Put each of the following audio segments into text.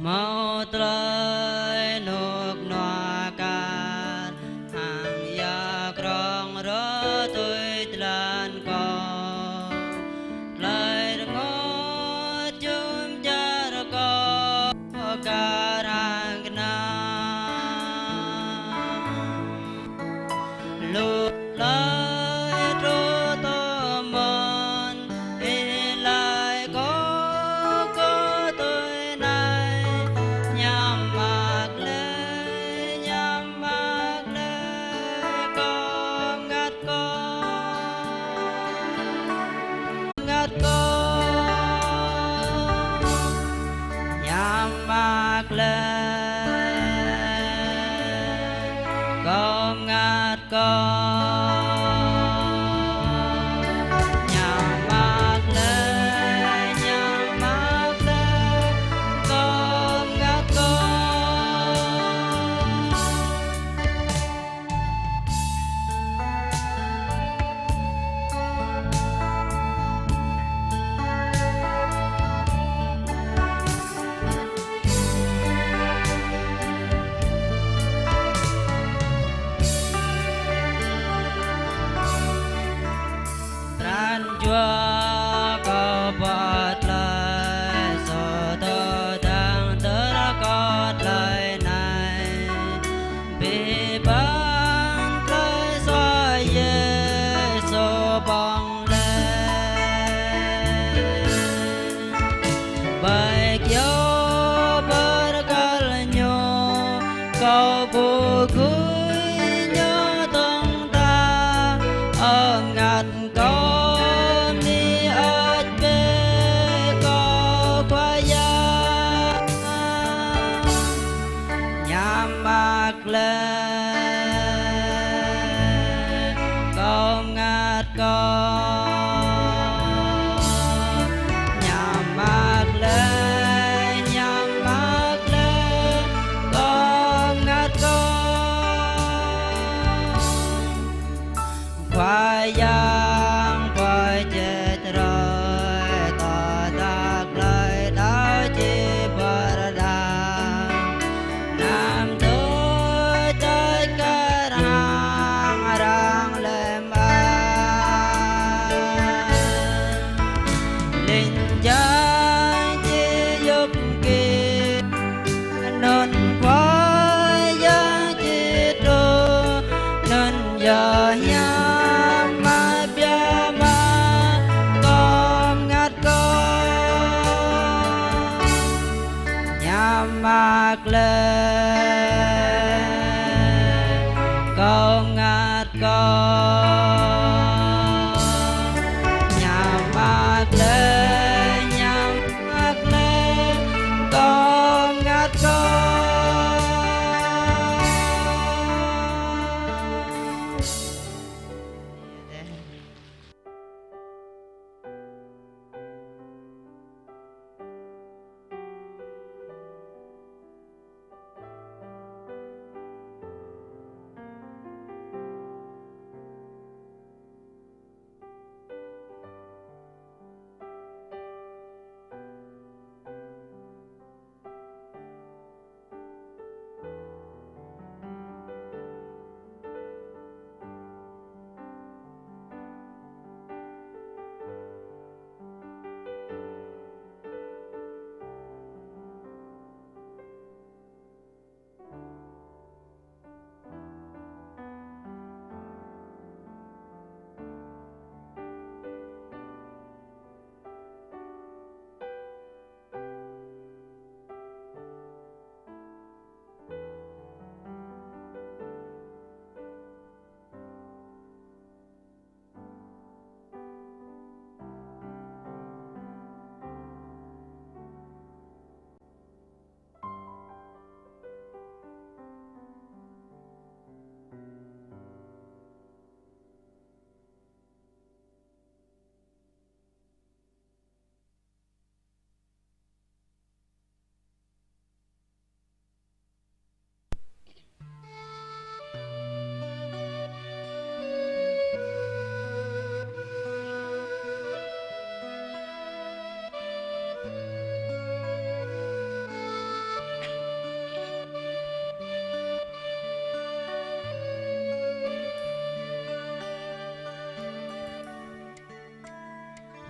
mau trai nước nọ cạn hàng ya krong rơ tôi lan co lại ngó chum cha co ca hàng na lu lại tro to mòn lại có tôi này nhắm mắt lên con ngắt con nhắm mắt lên con ngắt con nhắm mắt lên con ngắt con ran chua có bọt lời so tơ đang tớ có lời này bị băng lời xoa ye so bong lên bài kiêu berkal nyo kau bukui nhớ tông ta ngặt con đi ớt bê có qua ya nhắm mắt lên con ngắt con nhắm mắt lên con ngắt con khoai giang khoai chết rồi tỏ tác lời đau chi bờ đàng nam tôi tới cái hàng rang lên linh giang chi giúp kia non khoai giang chi trô non giờ nhắm mắt bia ma con ngắt con nhắm mắt lên con ngắt con nhắm mắt lên con ngắt con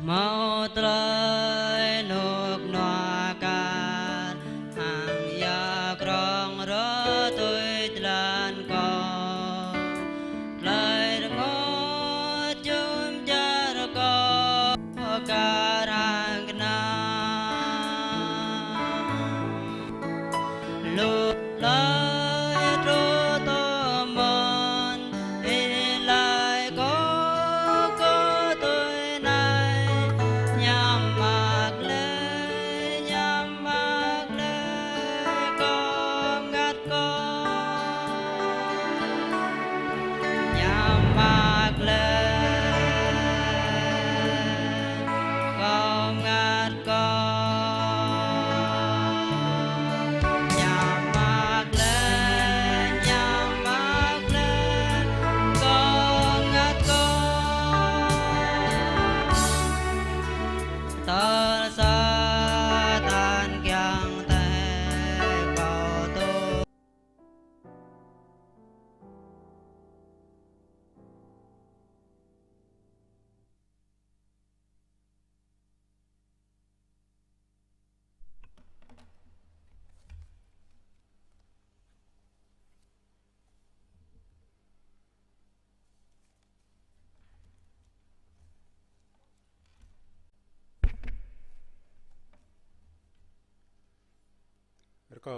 mau trai nục nọa can hàng ya krong ro tôi lan co lại ngó chum cha ro co ca rang na lu lại tro to mon in lại có tôi này nhắm mắt lên con ngắt con nhắm mắt lên con ngắt con nhắm mắt lên con ngắt con ta sa tan kyang te bao tu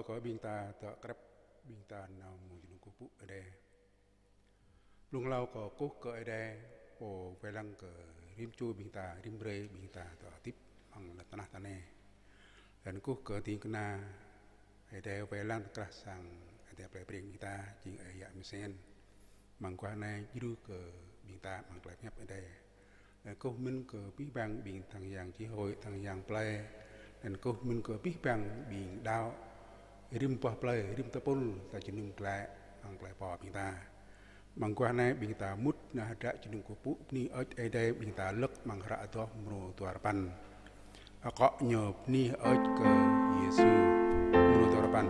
có biên ta tọa krep biên ta nào mùi nung cố phụ ở đây lung lau có cố cỡ ở đây bộ về lăng cỡ rim chui biên ta rim rê biên ta tọa tiếp bằng là tanah tanah dan cố cỡ tiếng kena ở đây về lăng kras sang ở đây phải biên ta chính ở dạng misen bằng qua này jiru cỡ biên ta bằng lại nhấp ở đây cố minh cỡ bí bang biên thằng dạng chỉ hội thằng dạng play dan cố minh cỡ bí bang biên đao rim pah play rim tepul ta jenung klek ang klek pa bing ta mang kwa nai bing ta mut na hada jenung kupu ni oj ede bing ta lek mang ra atoh mru tuarpan akok nyop ni oj ke Yesu mru tuarpan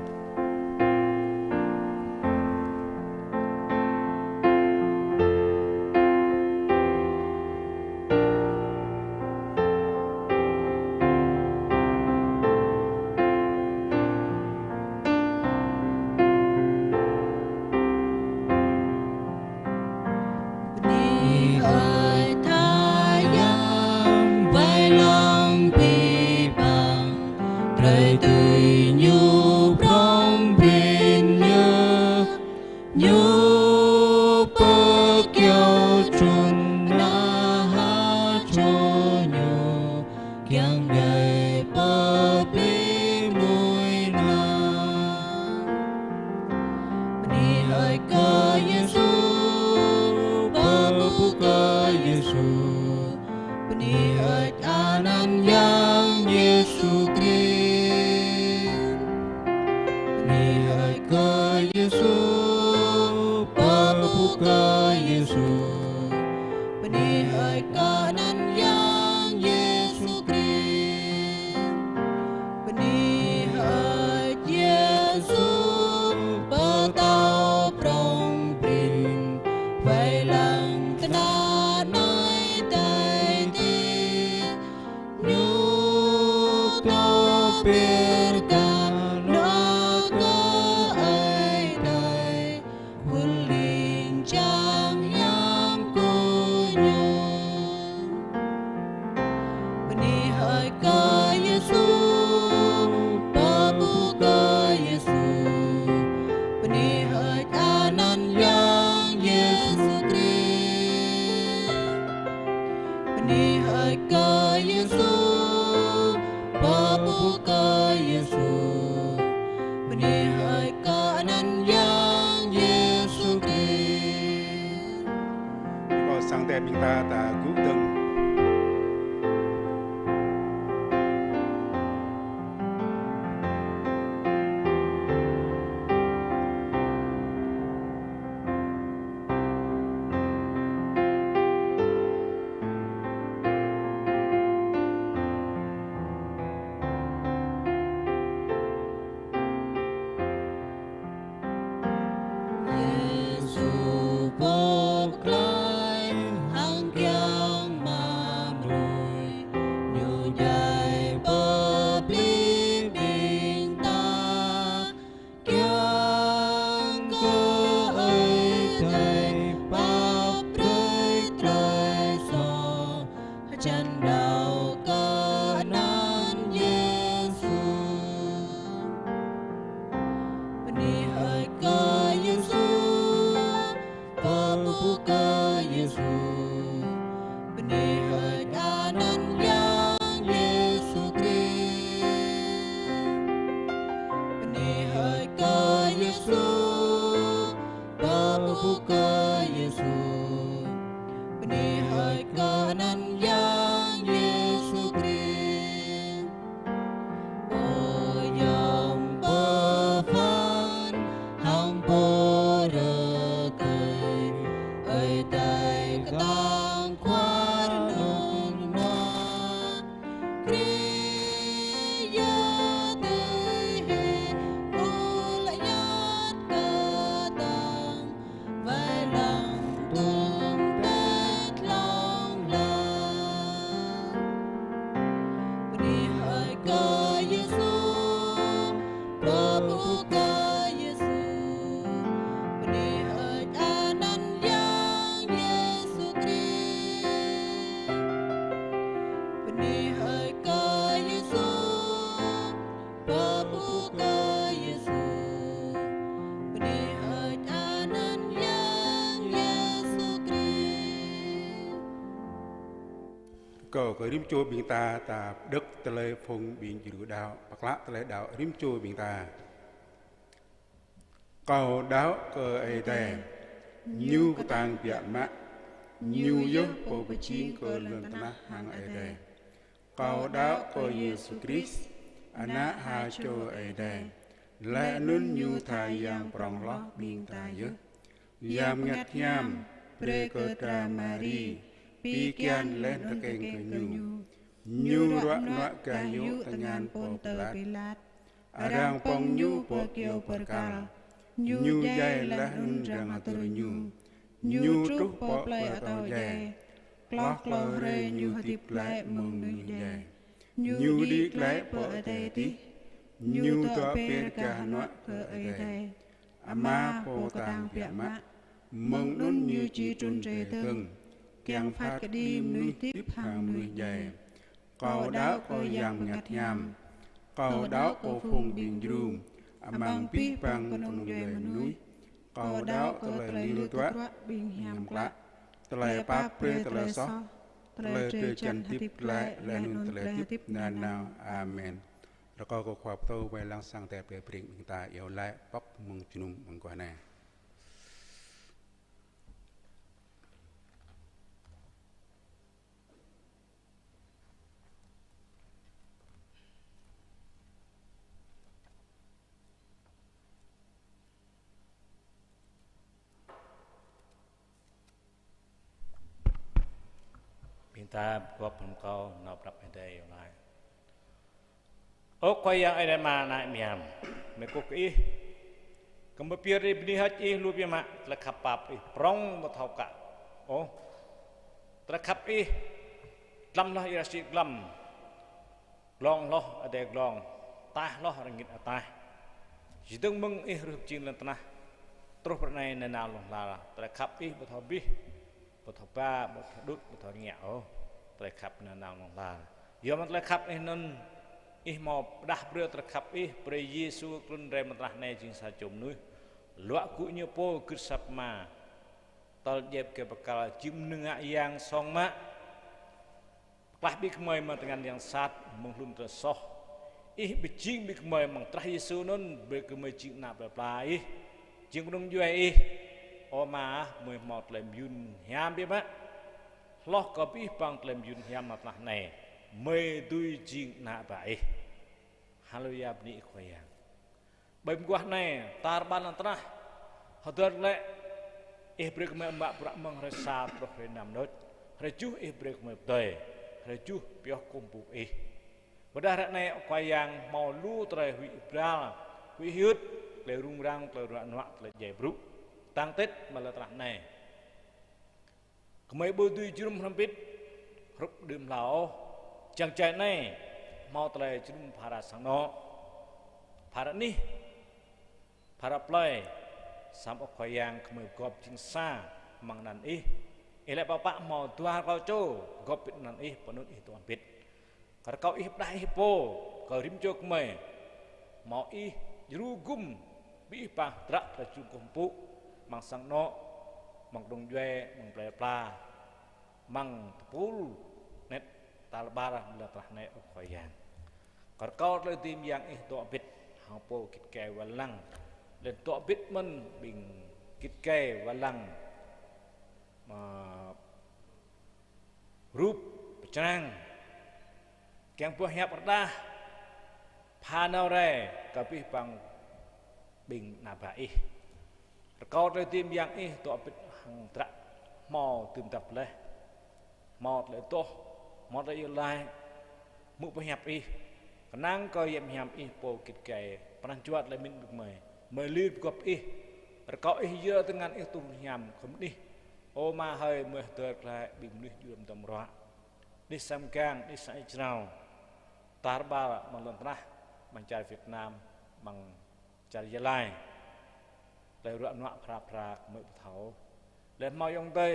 Yesu pokray hanggang hỡi cơ nan yang Yesus Christ ôi dòng bơ phan hang bơ rơ cây ơi tay tang khoan nương na kriya tê ru lại nhát cơ tang vai lòng tum bết lòng la Beri hai ka Yesus Prabhu ka Yesus Beri hai anan yang Yesus Christ Beri hai ka Yesus Prabhu ka Yesus Beri hai anan yang Yesus Christ ក៏រៀមជួបៀងតាតាដឹកតលេភងបៀងជ្រឺដៅបក្លាតលេដៅរៀមជួបៀងតាកោដៅក៏អីដែរញូកតាំងពីម៉ាក់ញូយោពោបជីងក៏លឿនតណាហាងអីដែរកោដៅក៏យេស៊ូគ្រីស្ទអណាហាចូលអីដែរលែនុនញូថាយ៉ាងប្រងឡោះបៀងតាយើយ៉ាមងាត់ញ៉ាំព្រះកតាម៉ារីពីគៀនលេះតកេងកញូញូរក់នក់កាយុតញានពនតើពីឡាតអរាងពងញូពកៀវប្រកាលញូយ៉ៃលះនុនរាងអតរញូញូទ្រុះពផ្លែអតោយ៉ៃក្លោះក្លោរេញូហទីផ្លែមងនុយយ៉ៃញូឌីក្លែពអតេទីញូតពេលកាណក់កើអីដែរអាម៉ាពកតាំងពីម៉ាក់មងនុនញូជីទុនរេទឹងKiang phát cái đi nuôi tiếp hàng nuôi dày cầu đáo có yang ngặt nhằm cầu đáo có phùng biển dùm mang pi bằng con dày núi cầu đáo có lời lưu toát biển nhằm lạ lời pa pre lời so lời chơi chân tiếp lại lời nun lời tiếp nan nào amen แล้วก็ความโตไว้ลังสังแต่เปรียบเปรียบตาเอวไล่ป๊อปมึงจุนุมมึงกว่าแน่ ta góp phần câu nộp đập ở đây lại ô quay yang ai đây mà nãy miam mấy cô kỹ cầm bắp bia đi hết ý luôn bia mà là khắp bắp ý prong một thau cả ô là khắp ý lâm lo ý sĩ lâm long lo ở đây long ta lo ở nghịch ở ta chỉ từng mừng ý rụp chín lên ta trút bên này nên nào là khắp ý một thau bi một thau ba một thau đút một thau nhạoเลยขับนั่นเอาลงลายอมเลยขับนี่นั่นอีหมอบดับเรือเลยขับอีพระเยซูคริสต์เรมันรักในจิงสาจมนุ้ยลวกกุญโปกุศลมาตอนเย็บเก็บประกาศจิ้มเนื้อย่างสองมะกลายบิกเมย์มาตั้งอย่างสัตว์มึงลุ่มตัวซออีบิจิงบิกเมย์มังตรัยเยซูนั่นบิกเมย์จิงนับปลายจิงนุ่งย้อยออกมาเมย์หมดเลยยุนยามเบี้ยมะloh kopi bang klem yun hiam matlah ne me dui jing na bai halo ya bni khoyang bem kuah ne tarban antrah hodor le brek me mbak prak meng resa proh renam not rejuh brek me toy rejuh pioh kumpu Wadah ne khoyang mau lu tre wi bral wi hyut le rung rang le nuak le jai bru tang tet malatrah ne Kemai berdui jurum hampir rup dim lao chàng trai này mau trai jurum para sang no para ni para play sam ok khoyang kemai gop jing sa mang nan ele bapak mau tua kau co gop pit nan penut tuan pit kalau kau dai po kau rim co kemai mau jerugum bi pa trak raju kumpu mang sang no mang dong jue mang play pla mang pul net talbara belatah ne khoyang kau le tim yang to bit hang po kit ke walang le to bit man bing kit ke walang ma รูปจรังแกงพวกเฮียบระพานาเรกับพี่ปังบิงนาบะอีระกอบเลยทีมยังอีตัวเป็นหังตระมอตื่นตับเลยมอเลยโตมอเลยอยู่ไรมุปเฮียบอีนั่งก็ยังเฮียบอีโปกิดไก่ปนังจวดเลยมินบุกเมย์ลืดกับอีระกอบอีเยอะตั้งงานอีตุนยำคำนี้โอมาเฮยเมื่อเติร์กลายบิงนึกยืมตำรักนี่สำคัญนี่สายเจ้าตาบาลมังลนนะมังใจเวียดนามมังใจยะไลเลยรักนักพระพระเมื่อเถาเลยมายองเตย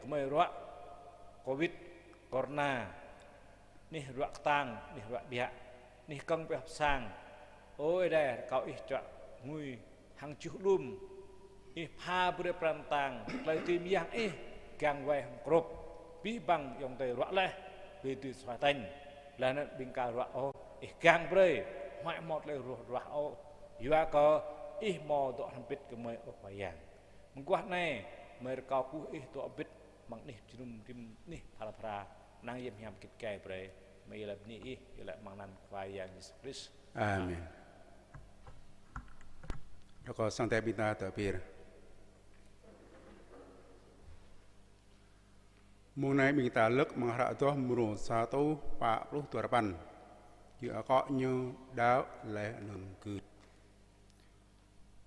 เมื่อรักโควิดโควิดนี่รักตังนี่รักเบียนี่กังไปหับสร้างโอ้ยได้เขาอีจะงุยหังจุลุ่มอีพาบริปรันตังเลยทีมยังอีกังไว้หังกรบปีบังยองเตยรักเลยปีติสวาตันแล้วนั้นบิงการรักโอ้อีกังเปรย์ไม่หมดเลยรักโอ้อยู่ว่าก็อีหมอตัวทำปิดก็ไม่ออกไปอย่างมึงกว่าแน่เมื่อเกากูอีตัวปิดมังนี่จุ่มทิมนี่พาราพรานางเยี่ยมยามกิจแก่เปรย์ไม่ละนี่อีละมังนันควายอย่างยิสคริสอาเมนแล้วก็สังเตบินตาต่อปีมุงในบินตาเลิกมังหระตัวมุรุสาตุปะรุตัวระปันอยู่อากาศยูดาวและหนึ่งคืด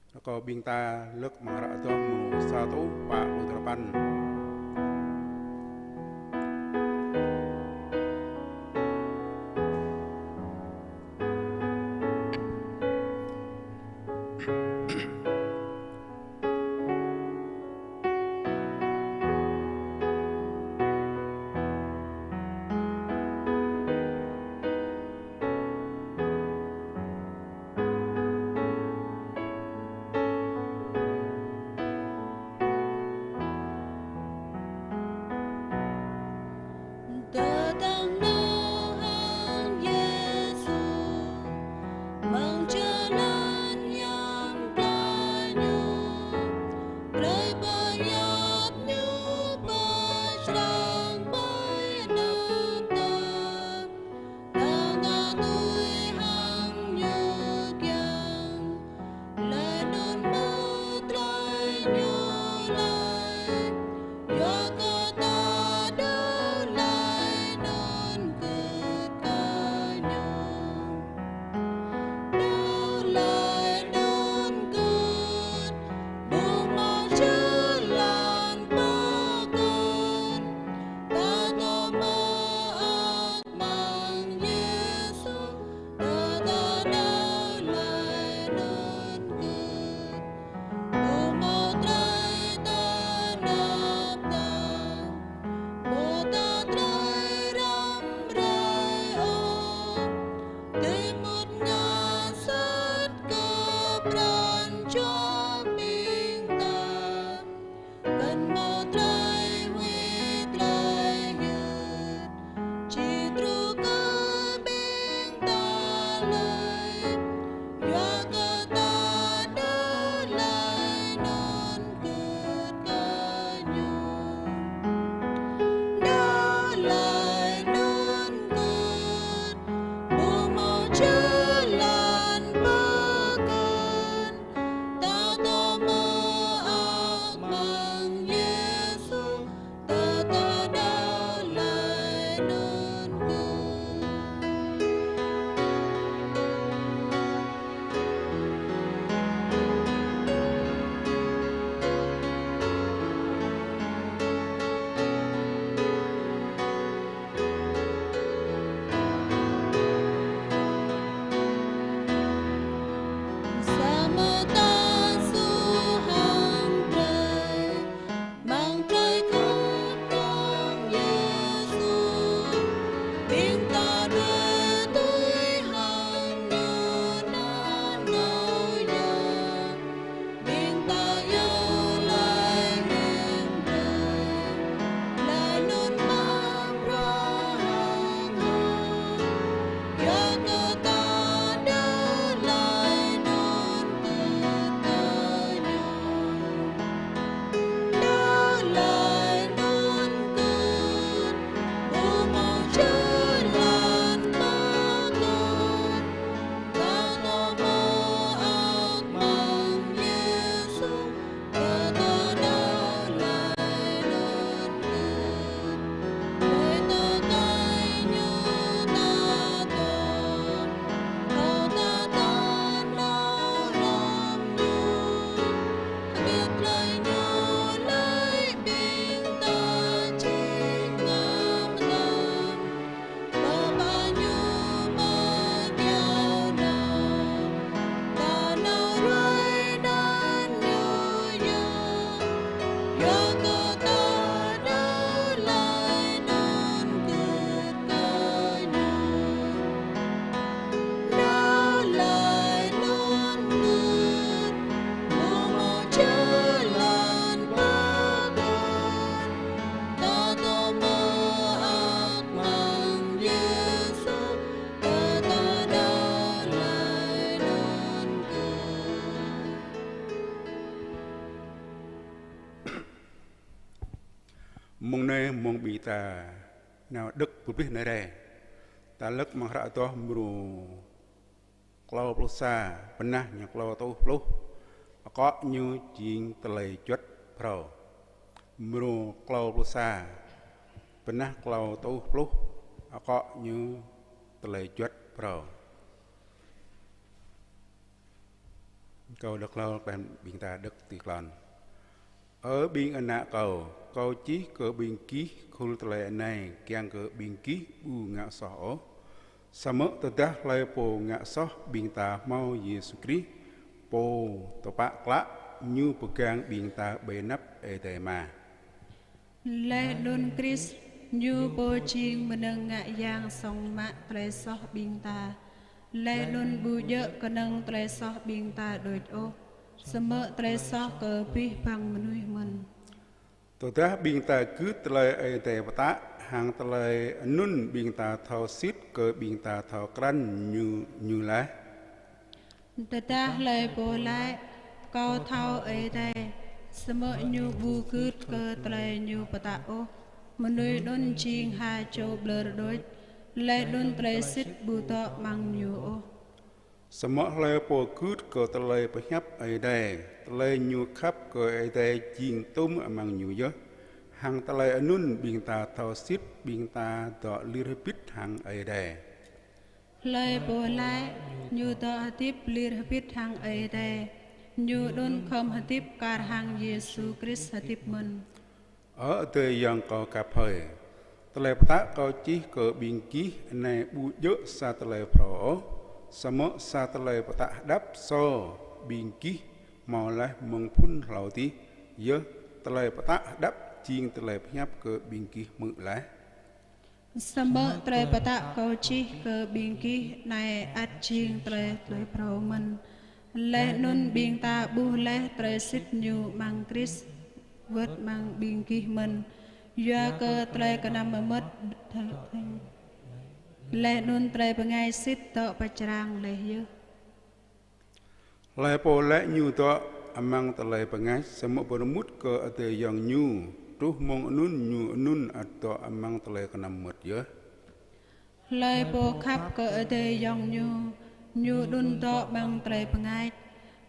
แล้วก็บินตาเลิกมังหระตัวมุรุสาตุปะรุตัวระปัน ta nào đức bút biết nơi đây ta lắc mang ra to mù clau plu sa pernah nhạc clau to plu có như chuyện tây chuột pro mù clau plu sa pernah clau to plu có như tây chuột pro câu đất lâu bạn biên ta đất tiệt lòn ở biên anh nạ cầu chí cỡ biên ký khu tây này kiang cỡ biên ký bu ngã sỏ sama teteh lai po ngã sỏ biên ta mau Yesus Christ po topak lak như pegang biên ta benap etema lai don Christ như po ching meneng ngạ yang song mak trai sỏ biên ta lai don bu dơ kenang trai sỏ biên ta đôi ô sama trai sỏ cỡ pi bằng menui men teteh biên ta cứ trai etema hàng trai nun biên ta thao xít cỡ biên ta thao cran như lá teteh lai po lai kau thao ete sama như bu cứ cỡ trai như pata ô menui don ching ha cho blur đôi lai don trai xít bu to mang như ô sama lai po cứ cỡ trai pe nhấp ete trai như khắp cỡ ete ching tum mang như gió hàng trai nun biên ta thao xít biên ta tọ liripit hàng ete lai po lai như to hatip liripit hàng ete như don khom hatip kar hàng Yesus Christ hatip men ở tây yang có cặp hơi tây ta có chỉ cỡ biên ký này bu dỡ sa tây pro sama sa tây ta đáp so biên ký màu lai mong phun lầu tí dỡ tây ta đáp chiên tây nhấp cỡ biên ký mự lá sama trai pata kau chi ke bingki nai at ching trai pro men le nun bing ta bu le trai sit nyu mang Chris vớt mang bingki men ya ke trai kenam met le nun trai pengai sit to pacrang le ye le po le nyu to amang tây pengai sama bermut ke ate yang nyu tuh mong nun atau amang tele kena mut ya. Lai po khap ke ate yang nyu dun to bang tele pengai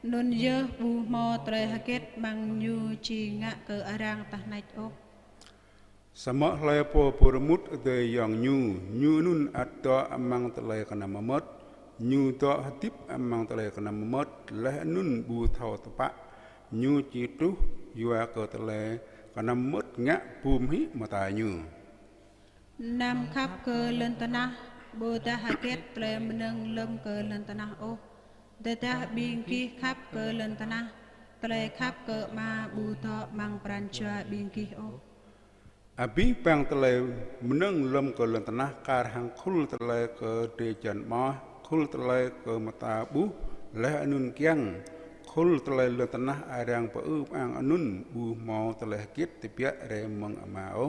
nun ye bu mo tele haket bang nyu chi ngak ke arang tah naik ok. Sama lai po permut ate yang nyu nun atau amang tele kena mut nyu to hatip amang tele kena mut leh nun bu thau tepak nyu chi tuh yua ke tele karena mut ngak bumi matanya. Nam khap ke lentanah bota haket tle meneng lem ke lentanah oh. Data bingki khap ke lentanah tle khap ke ma buta mang pranca bingki oh. Abi pang tele meneng lem ke lentanah kar hang khul tele ke dejan ma khul tele ke mata bu leh anun kiang khul tele lentanah arang peu ang anun bu mau tele kit tipiak re meng amao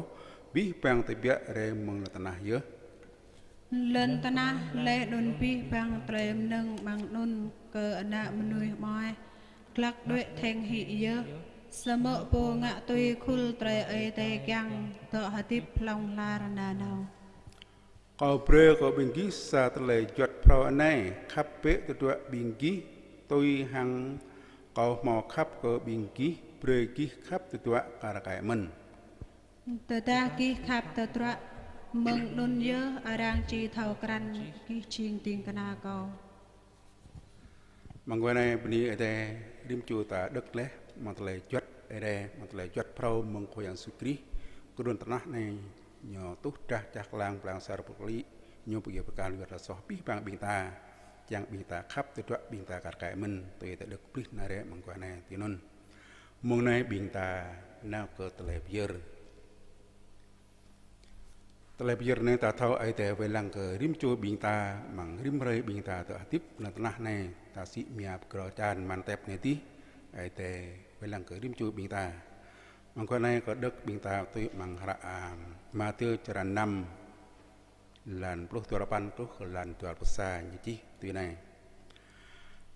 bi pang tipiak re meng lentanah ye lentanah le don pi pang tre neng mang nun ke anak menui mai klak doi theng hi ye samo po ngak tui khul tre ai te kyang to hatip long larana nau kau pre kau bingki sa tele jot pro anai khap pe tua bingki tui hang kau mau khap ke bingki pre ki khap tua karakai men tata ki khap tatra meng nun ye arang chi thau kran ki ching ting kana kau mangwana bini ade rim chu ta dak le mang tele jot ade mang tele jot pro meng ko yang sukri kudun tanah nei nyo tuh dah cak lang plang sar pukli nyo punya bekal luar soh pi bang binta yang binta khap tua binta karakai men tu ta dak pli nare mangwana tinun mong nai binta na ke tele bier tele bier ne ta thau ai te ve lang ke rim chu binta mang rim rei binta ta tip na tanah nei ta si miap kro chan man tep ne ti ai te ve lang ke rim chu binta mang ko nai ko dak binta tu mang ra ma tiêu charan nam lan plus tu rapan tu lan tu alpasa ni chi tu nai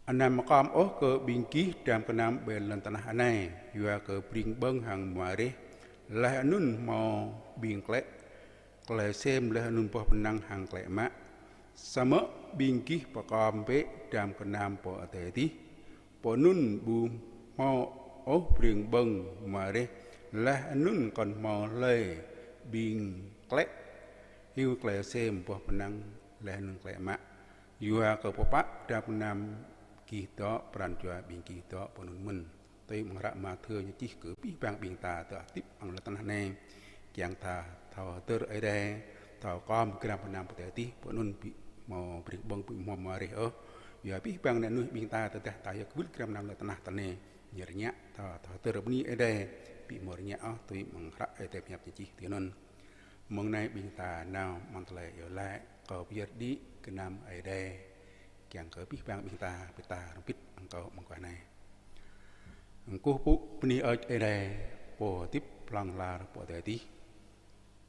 anam maqam oh ke bingki dam kenam bel lan tanah anai yua ke pring beng hang mare lah nun mau bing klek klai sem leh nun po penang hang klai mak sama bingkih pakam pe dam kenam po ateti po nun bu mau oh bring beng mare leh nun kon mau le bing klai hiu klai sem po penang leh nun klai mak yua ke popa dam kenam kita peran jua bingkih to po nun men tapi mengharap mathur nyci ke pi bang bing ta to tip ang letanah ne yang ta thao ter ai de thao com kenam penam ateti po nun mau beri bang mau mari ya pi bang ne nuh bing ta teh ta ya kubul kram nam tanah tane nyernya ta terbni ede pi mornya tu mengrak ete piap cici tinon mengenai bing ta now mantle yo la ko biar di kenam ede yang ke pi bang bing ta pita rompit engkau mengkanai engkau pu peni ede po tip lang la po teti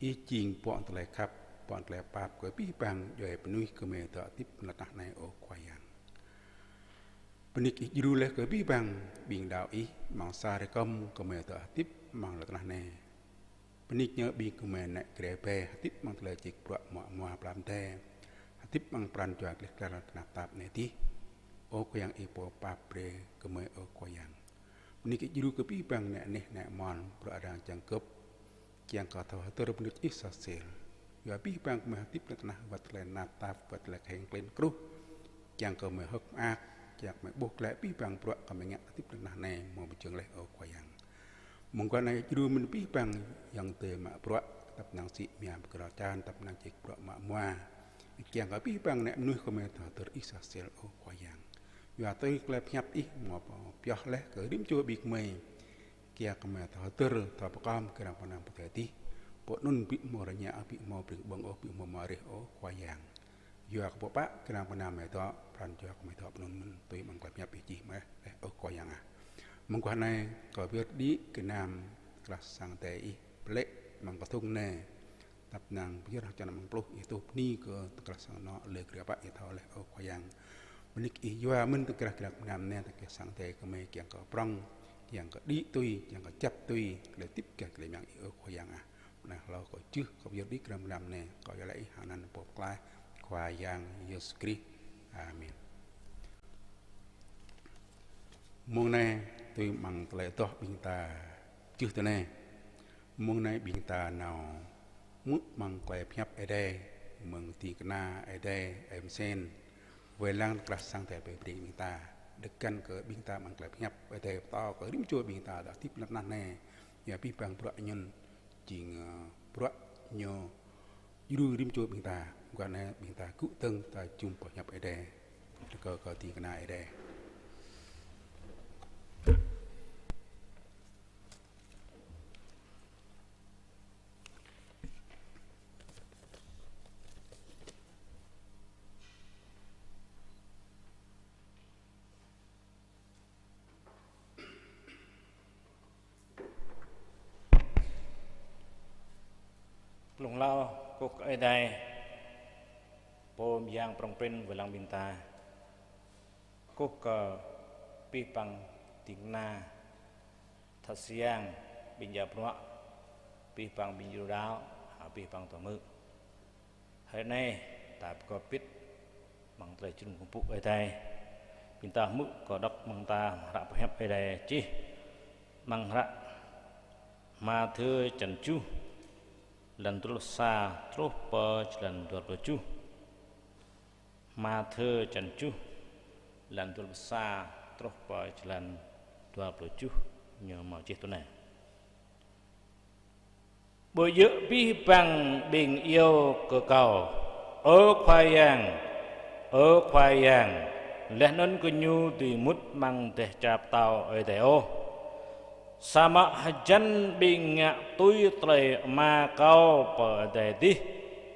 i jing po antle kap po antle pap ko pi bang yo penui ke me ta tip natah nai o kwayang penik ijru leh ke pi bang bing dau i mang sa re kom ke me ta tip mang la tanah ne peniknya bi ke me nek grepe tip mang tle cik pro mo plam te tip mang pran jua klek klar tanah tap ne ti o ko yang ipo pap pre ke me o koyang penik ijru ke pi bang nek neh nek mon pro adang jangkep yang kata ter penik isa sel ya pi bang me tip tanah wat le natap wat le heng klen kru yang ke me hok akจากไม่บุกและปีบังปลวกก็ไม่เงี้ยที่เป็นหน้าแนมองไปเชิงเลยเอาควายังมองกันในจูมันปีบังยังเตะมาปลวกตับนางสีเมียกระจานตับนางจิกปลวกมามัวเกี่ยงกับปีบังเนี่ยนุ่ยก็ไม่ต่อเตออิสเซลเอาควายังอยู่ตัวกลายยับอีหมอปอเปียกเลยเกิดริมจัวบิกไม่เกี่ยงกับไม่ต่อเตอร์ต่อประกอบกระพนังปฏิทิปนุ่นปีมอระยะปีมอปริบังโอปีมอมาเรโอควายังอยู่กับปะกระพนังไม่ต่อพันจอกไม่ทอปนมันตัวมันกลับยับอีจีไหมก็ยังมันกว่าในก็เพื่อดีกินน้ำกระสังเตยเละมันก็ทุ่งแน่ตับนางพิจารณามันปลุกอีตุนี่ก็กระสังเนาะเลยกระปะอีเท่าเลยก็ยังมันอีกว่ามันตะกระกระน้ำแน่ตะกระสังเตยก็ไม่เกี่ยงกับปล้องเกี่ยงกับดีตุยเกี่ยงกับจับตุยเลยติดแก่เลยอย่างอีก็ยังนะเราก็จื้อก็เพื่อดีกระน้ำแน่ก็จะไหลหานันปกกลายควายังเยสคริAmin. Mong nay tôi bằng lại to bình ta chưa tới nay. Mong nay bình ta nào mút bằng lại phép ở đây mừng tì na ở đây em sen về lang đặt sang thể về bình ta được căn cỡ bình ta bằng lại phép ở đây to cỡ điểm chua bình ta đã tiếp lần này nhà pi bằng bữa nhân chỉnh bữa nhờ du điểm chua bình taก่อนนะบิงตากุตึงตาจุ่มปยับไอเดก็ตีกันไอเดปลุงเรากุกไอเดโปมยางปรองเป็นเวลังบินตากุกก็ปีปังติงนาทัศยางบินยาพระปีปังบินยูดาวหาปีปังต่อมือให้ในตาก็ปิดมังตรจุนกุปุไอไทยบินตามุก็ดอกมังตาระพยับไอไดจีมังระมาเธอจันจูลันตุลซาทรูปจันตัวประจูมาเธอจันจูลันตุลซาทรูปจันตัวประจูเนื้อหมอจิตตัวไหนบอยเยอะพี่ปังบิงเอียวก็เก่าควายยังและนั้นก็ยูตีมุดมังแต่จับเตาแต่โอsama hajan binga tui tre ma kau pada di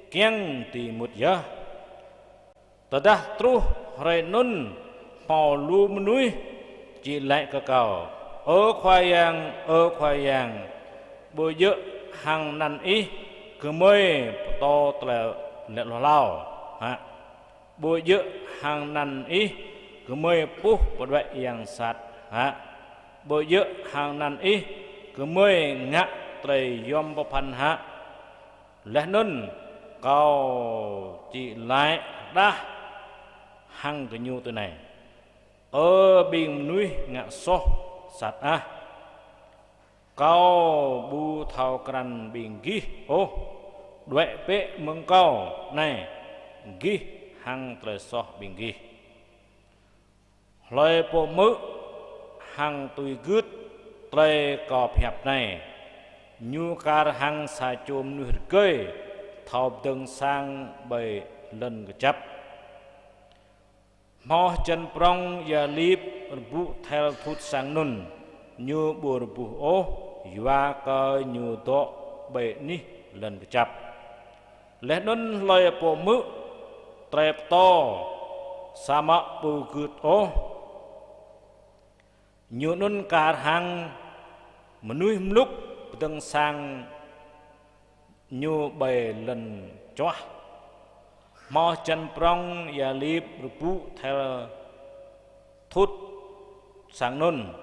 kiang timut ya tadah truh renun paulu menui cilai ke kau khoai yang bồi dỡ hàng nan ý cứ mơi to tre lẹ lao ha bồi dỡ hàng nan ý cứ mơi pu bồi vậy yang sat ha bồi dỡ hàng nan ý cứ mười ngã trời yom bพันหะ lẽ nên cao chỉ lại đa hăng cái nhu từ này ở bên núi ngã so sát a cao bu thao cằn bình ghi ô duệ bệ mừng cao này ghi hăng trời so bình ghi lời bộ mữ hăng tùy gứt trời cọp hẹp này nhu car hăng xài chôm nuôi cây thao từng sang bầy lần cái chấp mò chân prong ya lip bu theo thut sang nun nhu bùa bu ô yuwa cơ nhu to bầy ni lần cái chấp lẽ nun lời bộ mữ trẹp to sama bu gứt ô nhu nun car hăng menuih mluk từng sang nhu bầy lần chó mò chân prong ya lip rupu theo thút sang nun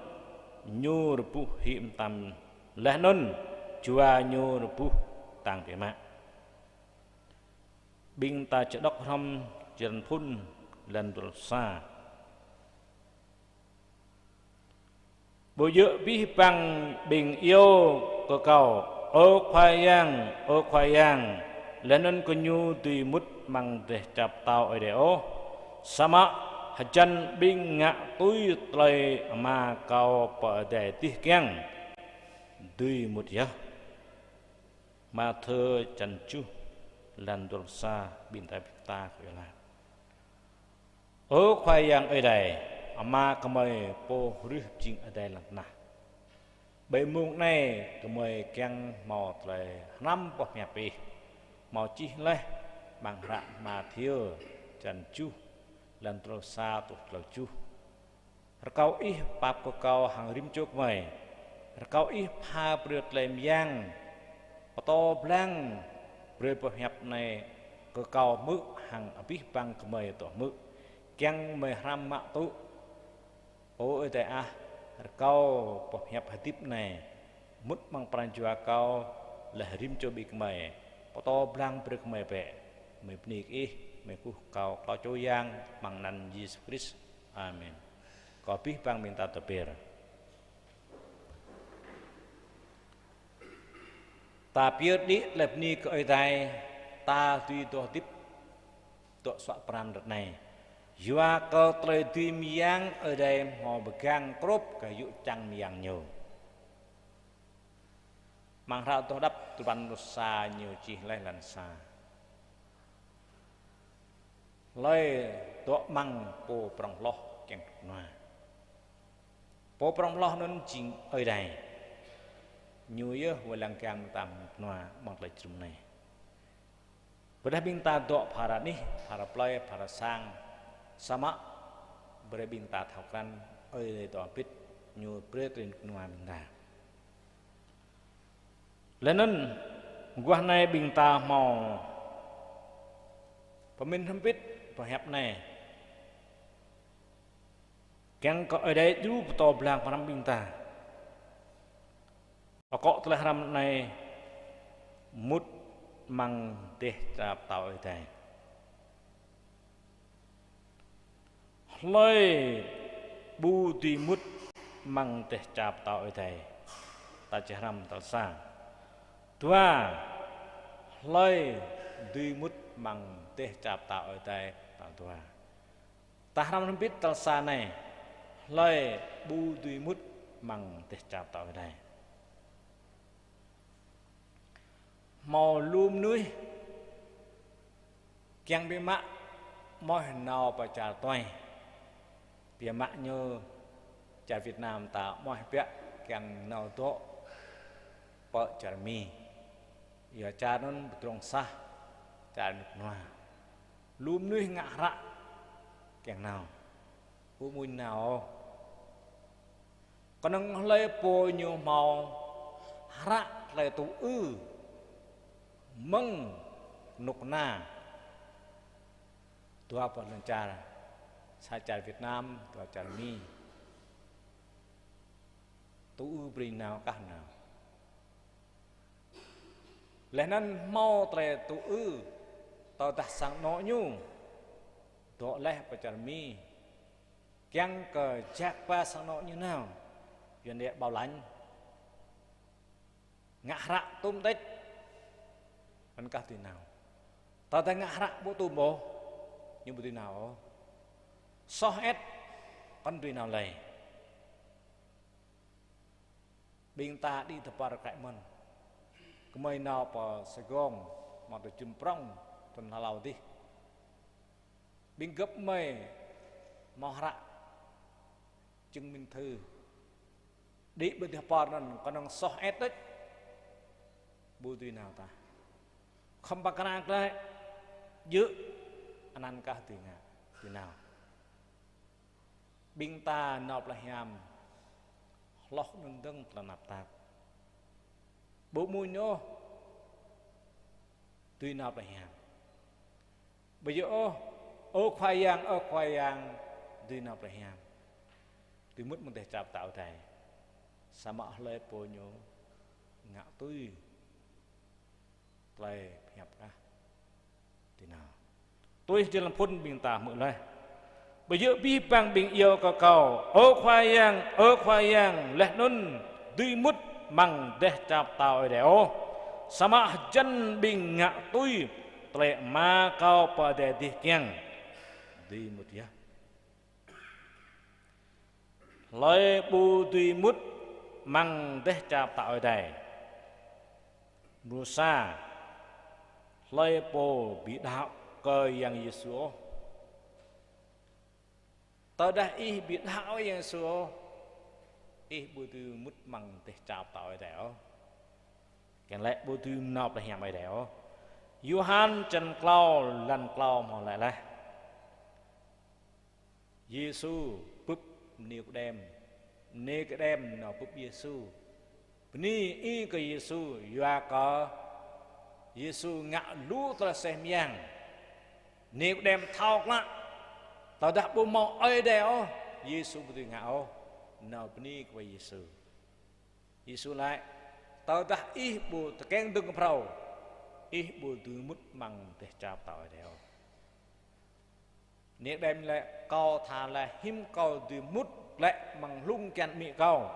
nhu rupu hiểm tam leh nun chua nhu rupu tang bia ma bing ta chợ đốc hom chân phun lần tuần xa bộ dự bi bằng bình yêu cơ cầu ô khoai yang lên nên có nhu tùy mút mang để chập tàu ở đây ô sama hajan bing ngạ túi tây mà cầu bờ để tih keng tùy mút ya mà thơ chân chu lần tuần xa bin tai ta gọi là ô khoai yang ở đây mà kemai po rih jing ở đây là na bảy mùng này kemai keng mò tây năm bọc nhà pi mò chi leh bằng rạ mà thiêu chân chu lần trâu xa tụt lầu chu kau ih pap ko kau hang rim chuk mai kau ih pha priot lem yang to blang priot bọc nhập này ko kau mự hang abih bang kemai to mự keng mai ram mak tu ô ơi tại a kau bọc nhập hadip này mút mang pranjua kau là rim cho bị kemai to blang priot kemai pe mày nik ih mày ku kau kau cho yang mang nan Jesus Christ amen kopi bang minta tepir tapi di lep ni ke ai ta tuy to tip to soạn pran đợt này Dua câu trời tuy miang ở đây họ begang krop kayu cang miang nhiều mang ra to đắp tu ban xa nhiều chi lai lần xa lai to mang po prong lo keng na po prong lo nun ching ở đây nhiều ye walang kang tam na mang lai chum này pada binta do para ni para play para sang sama berbinta thaukan ơi to pit nyu pretrin nuam na lenon gua này binta mau pemin hempit perhap này kang ko ở đây dulu to blang param binta kok telah ram này mut mang teh trap tao ở đây lôi bu ti mút mang teh chap tao ở đây ta chỉ ram tao sang tua lôi ti mút mang teh chap tao ở đây tao tua ta ram biết tao sa này lôi bu ti mút mang teh chap tao ở đây màu lùm núi keng bị mạ môi nào bà trà toài bia mạ như trà Việt Nam ta môi bẹ keng nào to bợ trà mi giờ trà nó trong xa trà nước hoa lùm núi ngạ rạ keng nào u mùi nào còn nó lấy po nhiều màu rạ lấy tụ meng nuk na tua pencara sajar Vietnam tua Charmi tu beri nào kah nào Lenan mau tre tu tao dah sang no nyu do leh pacarmi kyang ke jak pa sang no như nào yun địa bảo lãnh ngã rạ tum tích ăn cả từ nào tao ta ngã rạ bộ tum bố nhưng bộ từ nào so hết con từ nào lầy bình ta đi tập vào cái mình cái mấy nào bỏ Sài Gòn mà từ chim prong tuần hà lâu đi bình gấp mấy mò rạ chứng minh thư đi bên tập vào nó còn đang so hết đấy bộ từ nào ta không bạc năng đấy giữ anh ăn cả từ nào bình ta nộp là hàm lóc nâng đâng là nạp tạp bố mùi nhô tuy nộp là hàm bây giờ ô khoai yang tuy nộp là hàm tuy mất một thể chạp tạo thầy sa mạ lê bố nhô ngạo tuy lại hẹp ra thì nào tôi chỉ làm phun bình tả mượn đây bây giờ bi bằng bình yêu cầu cầu ô khoai yang lẽ nôn tuy mút bằng để chạp tàu để ô sama chân bình ngạ tôi lệ ma cao pa để đi kieng đi một ya lời bu tuy mút bằng để chạp tàu để Musa lời bồ bị đạo cơ yang Yesu tao đã ý bị đạo yang Yesu ý bùi từ mút măng để chào tạo ở đảo cái lẽ bùi từ nộp là hẻm ở đảo Yohan chân clau lần clau mà lại là Yesu búp Nicodem nó búp Yesu ni ý cái Yesu yoa có Yesu ngạ lú ta xem yang Nicodem thao lạ tao đã bố mong ơi đeo Yesu bùi từ ngạo nào bni của Yesu Yesu lại tao đã ý bùi ta kén đừng phao ý bùi từ mút măng để chào tao đeo nếu đem lại câu thà là him câu từ mút lại bằng lung kẹn mị câu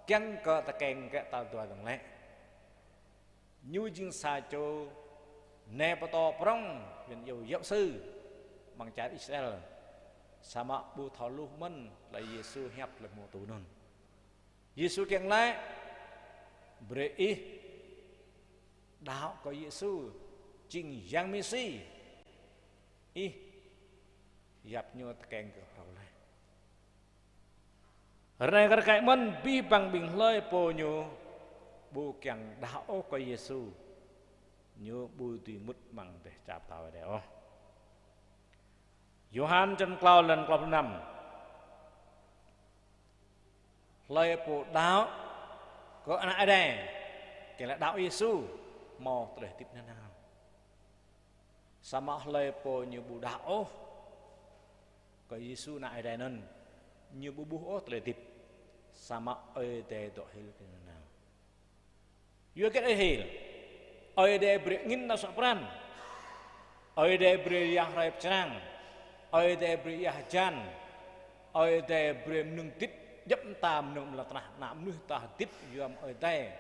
kén cờ ta kén cái tao tuổi đằng lẽ như chừng xa châu nè bà to prong viện yêu giáo sư bằng trái Israel sama bu thọ lu mình là Yesu hẹp là một tù nôn Yesu keng lại brei đạo của Yesu chính Giang Messi ý gặp nhau keng cái hậu này rồi cái mình bi bằng bình lời po nhu bu keng đạo của Yesu nhu bu tùy mút bằng để chạp tàu để ô Yohan chân clau lần clau năm lời bộ đạo có anh ai đây kể là đạo Giêsu mò để tiếp nào sama lời bộ như bộ đạo có Giêsu nãy đây nên như bộ bố để tiếp sama ơi để độ hiểu cái nào yêu cái ấy hiểu ơi để bring in nó sopran ơi để bring yang rai chang ơi để beri hajan ơi để beri nung tít dấp tam nung là tanah nam nuh tah tít yom ơi đây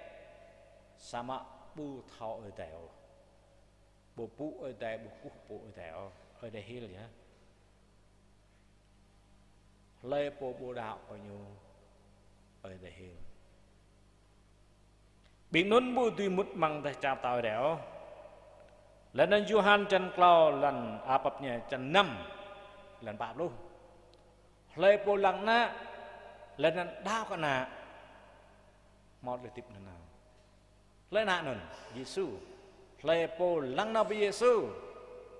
sama bu thao ơi đây bu pu ơi đây bu cúc pu ơi đây hiểu nhá lê po đạo bao nhiêu ơi đây hiểu biển nôn bu tùy mút măng để chạm tàu đẻo lầnนั้นYohan chân clau lần apap nhẹ chân năm lần bạp luôn lê po lăng na lầnนั้นđau cái nà một lời tiếp nào lê nà nần Giêsu lê po lăng na bị Giêsu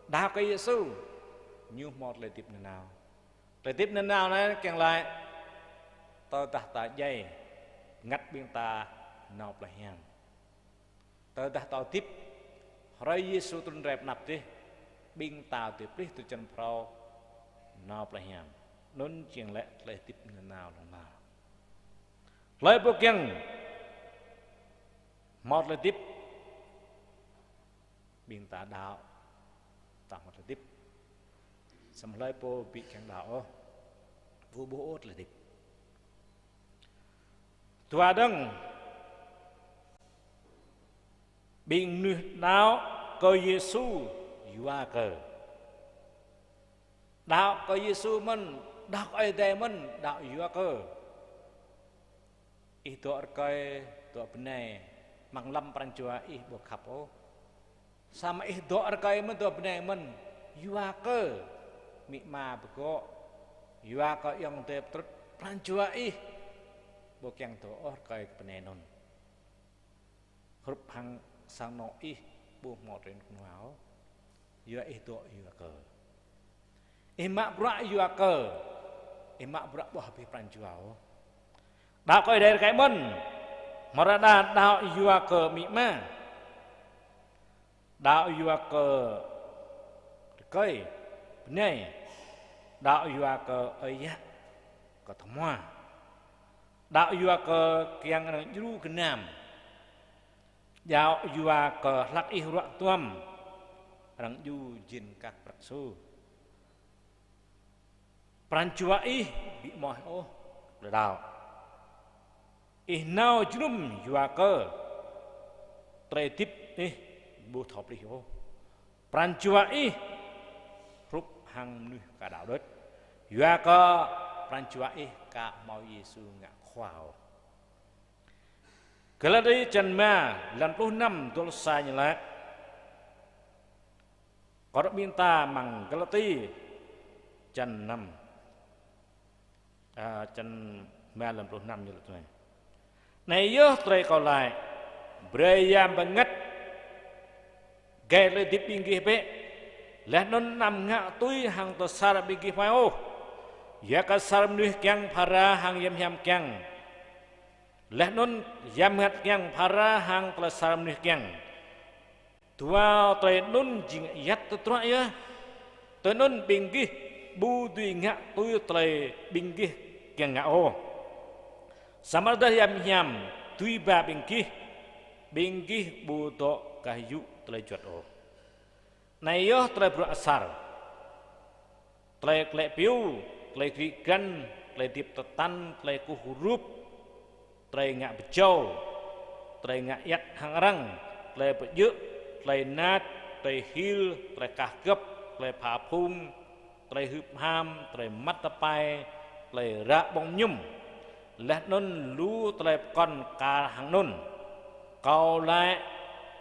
đau cái Giêsu như một lời tiếp nào lời tiếp nào này càng lại tao ta dây ngắt biên ta nộp lại hàng tao tao tiếp rồi Giêsu tuân rẹp nạp đi biên tao tiếp đi từ chân phao nộp lại hàng nôn chuyện lẽ lại tiếp nào lấy bộ kiêng một lời tiếp bình ta đạo tạm một là tiếp sầm lai po bị kẹng đạo vô bố là tiếp tua đăng bình nữ đạo cơ Giêsu yua cơ đạo cơ Giêsu mình đạo ai đây mình đạo yua cơ itu orkai tu benai manglam perancua buat kapo sama do orkai men tu benai men yua ke mikma bego yua ke yang te perancua buat yang tu orkai benai non huruf hang sang no buat modern kuno yua itu yua ke mak brak yua ke mak brak buah habis perancua đạo coi đây cái mân mà ra đạo yua cờ mị ma đạo yua cờ cây này đạo yua cờ ấy ya cờ thầm hoa đạo yua cờ kiang rằng yu cái nam đạo yua cờ lắc y ruộng tuam rằng yu jin các praksu pranchua bị mỏi ô là đạo nao chum yua cơ tre tip bu thọp đi ho pranchua rup hang nu cả đạo đất yua cơ pranchua cả mau Giêsu ngạ khoao cái là đây chân ma lần puluh năm tôi sai như là có được biên ta bằng cái là ti chân năm chân ma lần puluh năm như là thế này này yo trai còn lại beraya banget gay le di pinggir pe lah non nam ngak tui hang to sar pinggir pao ya ka sar nuih kyang para hang yam yam kyang lah non yam ngat kyang para hang kla sar nuih kyang tua trai non jing yat tu tra ya to non pinggir bu tui ngak tui trai pinggir kyang ngak o samarda yam tui ba bingkih buto kayu telajut o nayo telai berasar telai klek piu telai krigan telai tip tetan telai ku huruf telai ngak bejau telai ngak yat hangrang telai bejuk telai nat telai hil telai kahgep telai phapum telai hyp ham telai mat tapai telai rak bong nhum leh nun lu telai kon kar hang nun kau lại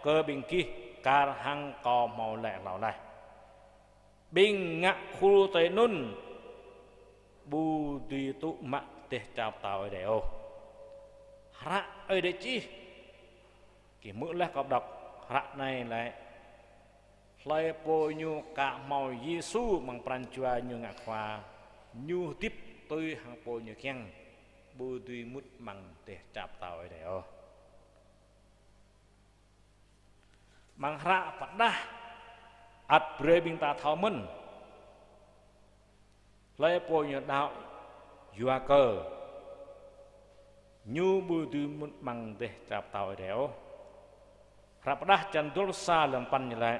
cơ bình kia kar hang kau mau lẹ lão này bình ngạ khu tây nun bu tùy tụ mạ tê chào tàu ở đây ô rạ ở đây chi kì mượn lẽ cọp đọc rạ này lại lấy po nhu cả màu Giêsu bằng pranchua nhu ngạ khoa nhu tiếp tôi hàng po nhu keng bu tùy mút bằng tê chào tàu ở đây ô mang ra pada at bre bing ta thao men lấy po nhờ đạo yua cơ nhu bu tu mang teh chap tao deo ra pada candul sa lempan nyelai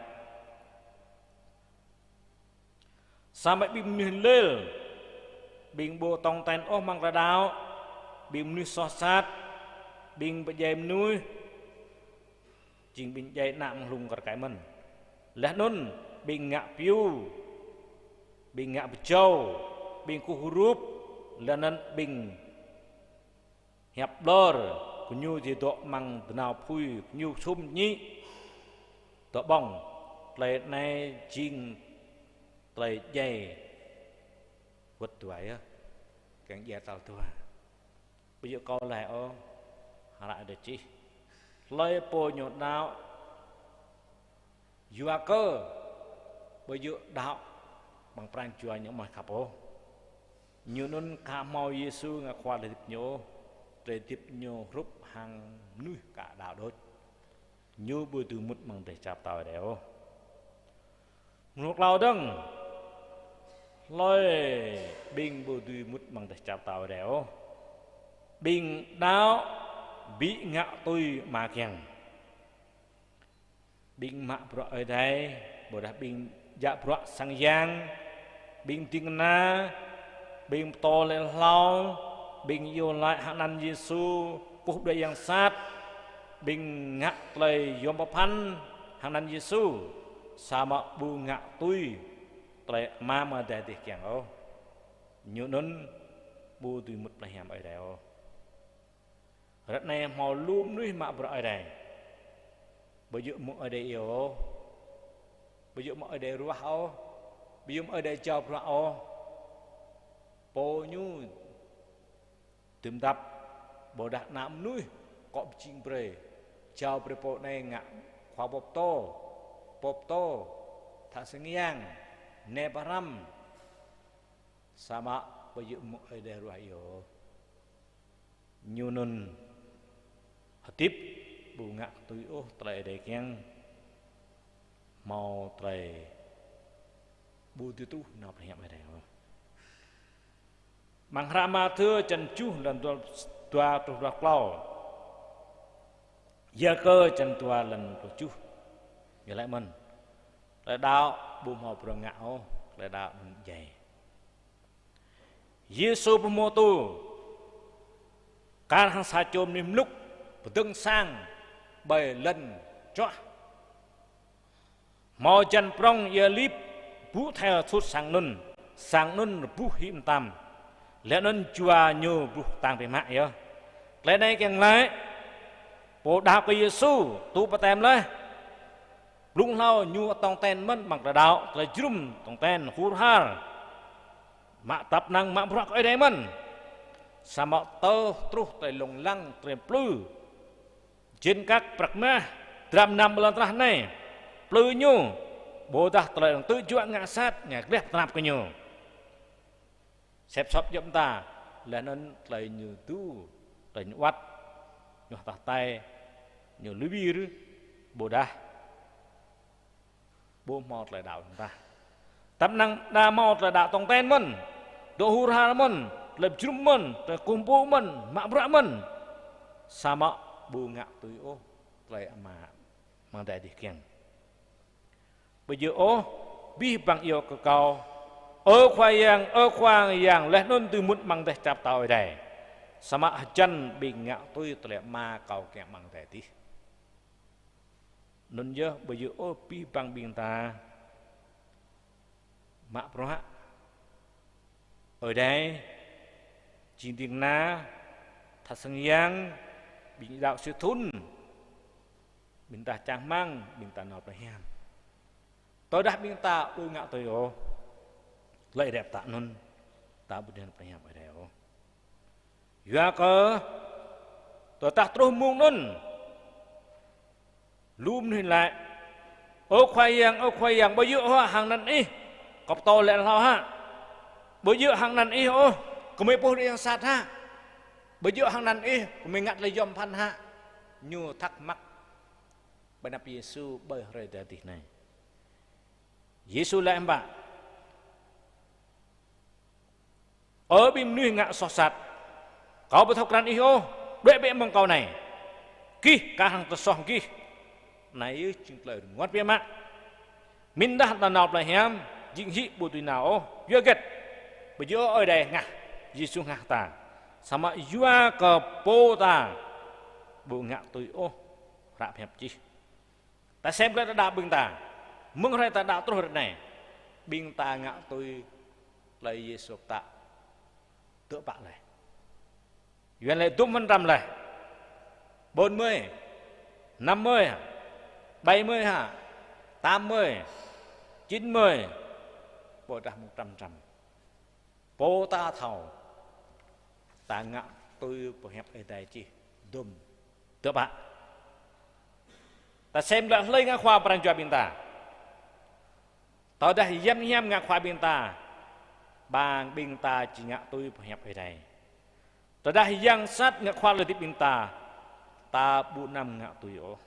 sampai bim lel bing bo tong ten oh mang ra đạo bim nu so sat bing bejai nuôi chính bình dây nặng lùng cả cái mình lẽ nôn bình ngạ piu bình ngạ châu bình ku huruf lẽ nên bình hẹp lor ku nhu thì độ mang nào phui nhu sum nhị độ bong lại này chính lại dây vượt tuổi á càng già tao tuổi bây giờ câu lại ô lại được chi lấy po nhột đạo yua cơ bây giờ đạo bằng pranchua những mày khắp ô như nôn cả mau Giêsu ngà khoa để tiếp nhô rút hàng nuôi cả đạo đốt như bữa từ một bằng để chạp tàu đéo một lao đăng lấy bình bữa từ một bằng để chạp tàu đéo bình đạo bị ngạ tôi mà kèng bình mạ bọ ở đây bồ đà bình dạ bọ sang giang bình tiếng na bình to lên lao bình yêu lại hạ nan Giêsu cuộc đời yang sát bình ngạ lời yom papan hạ nan Giêsu sama bu ngạ tui trai mà để kiang ô nhớ nôn bu tui một là hàm ở đây ô rất này màu lúm nuôi mạ bọ ở đây bây giờ mua ở đây yêu bây giờ mua ở đây ruah ô bây giờ mua ở đây chào ruah ô po nhu tìm tập bộ đặt nam nuôi cọp chim pre chào pre po này ngạ khoa pop to thà sinh yang ne param sama bây giờ mua ở đây ruah yêu nhu nun tiếp bu ngạ tôi ô trai để kiang màu trai bu tu tu nào phải ở đây không mang rama thưa chân chu lần tua clau giờ cơ chân tua lần tua chu nhớ lại mình lại đạo bu màu bờ ngạo lại đạo dày Giêsu pemo tu can hang sa chôm niệm lúc tương sang bảy lần cho mò chân prong ye lip bú theo suốt sang nun bú hiểm tam lẽ nun chua nhu bú tang về mạng yo lẽ này càng lại bộ đạo của Giêsu tu pa tem lấy lúc nào nhu tòng ten mất bằng là đạo là chum tòng ten hur har mạ tập năng mạ brak ở đây mình sama tơ truh tại lồng lăng trem plư trên các prakma trăm năm lần trah này plư nhu bồ tát lại tự chuộng ngã sát nhà đẹp nạp cái nhu xếp sắp giúp ta là nên lại như tu lại như wat như ta tay như lưới bir bồ đà bồ mọt lại đạo chúng ta tâm năng đa mọt là đạo tòng ten mình độ hur ha mình lập chum mình rồi kumpu mình mạ bra mình sama bu ngạ tui ô lại mà mang đại đi kieng bây giờ ô bi bằng yêu cơ cầu ở khoang yang lẽ nôn từ một mang đại chạp tàu ở đây sama chân bị ngạ tui lại mà cầu kẹt mang đại đi nôn giờ bây giờ ô bi bằng biên ta mạ bra ở đây chính tiếng na thật sang yang bình đạo sư thun bình ta trang mang bình ta nọ phải ham tôi đã bình ta ư ngạo tôi ô lại đẹp tạ nun ta bữa đêm phải ham ở đây ô ya cơ tôi ta trôi muông nun lùm hình lại ô khoai yang bao nhiêu hàng nan ý cọp to lại lao ha bao nhiêu hàng nan ý ô có mấy bố yang sát ha bây giờ hàng nan ý mình ngắt lấy dòm phan ha nhu thắc mắc bên áp Giêsu bởi rơi đại tịch này Giêsu lại em bạn ở bên nuôi ngạ sọt sạt có bữa thọc ran ý ô đuệ bệ bằng cầu này kì cả hàng tật sòng kì này chừng lời ngoắt bia mạng mình đã tàn nộp lại hem dịnh dị bùi tùy nào ô vừa gật bây giờ ở đây ngạ Giêsu ngạ ta sama yua ke pota bu ngạ tui ô rạp hẹp chi ta xem cái đạo bình ta mừng ra ta đạo tốt này bình ta ngạ tui lấy Giêsu ta tựa bạn này原lại tum phân trăm này 40 50 70 hả 80 90 bộ ra 100 pota thầu ta ngạ tôi bộ hẹp ở đây chi đùm tựa bạn ta xem là lấy ngã khoa bằng cho bình ta tao đã hiếm ngã khoa bình ta bằng bình ta chỉ ngạ tôi bộ hẹp ở đây tao đã hiếm sát ngã khoa lời tiếp bình ta ta bu năm ngạ tôi ô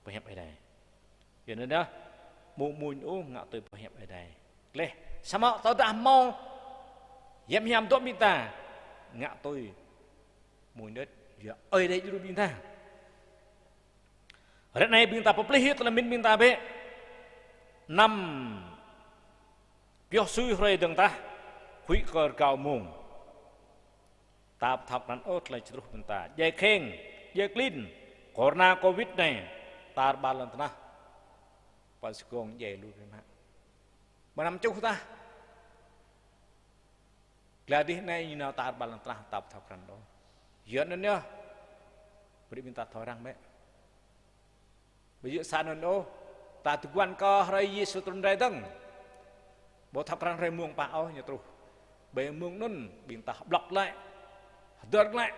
bộ hẹp ở đây vậy nên đó mùi ô ngạ tôi bộ hẹp ở đây lê sao mà tao đã mau hiếm tốt bình ta ngạ tôi mùi đất ở đây chú bình ta Rek này binta peplih telah min binta be. Năm pios suy rồi đừng ta hủy cờ cao mùng. Tạp thọc nắn ốt lại chữ binta. Dây khen, dây clean, corona covid này ta ba lần ta. Pas gong dây luôn mà. Mà nằm chung ta. Gladih này như nào ta ba lần ta tạp thọc nắn đó. Duyên nữa nhá. Beri minta thorang mek. Bây giờ san nó ta tu quan co ray Yesu trun ray teng. Bo thap rang ray muông pa au nya tru. Be muông nun bing ta blok lại. Đợt lại.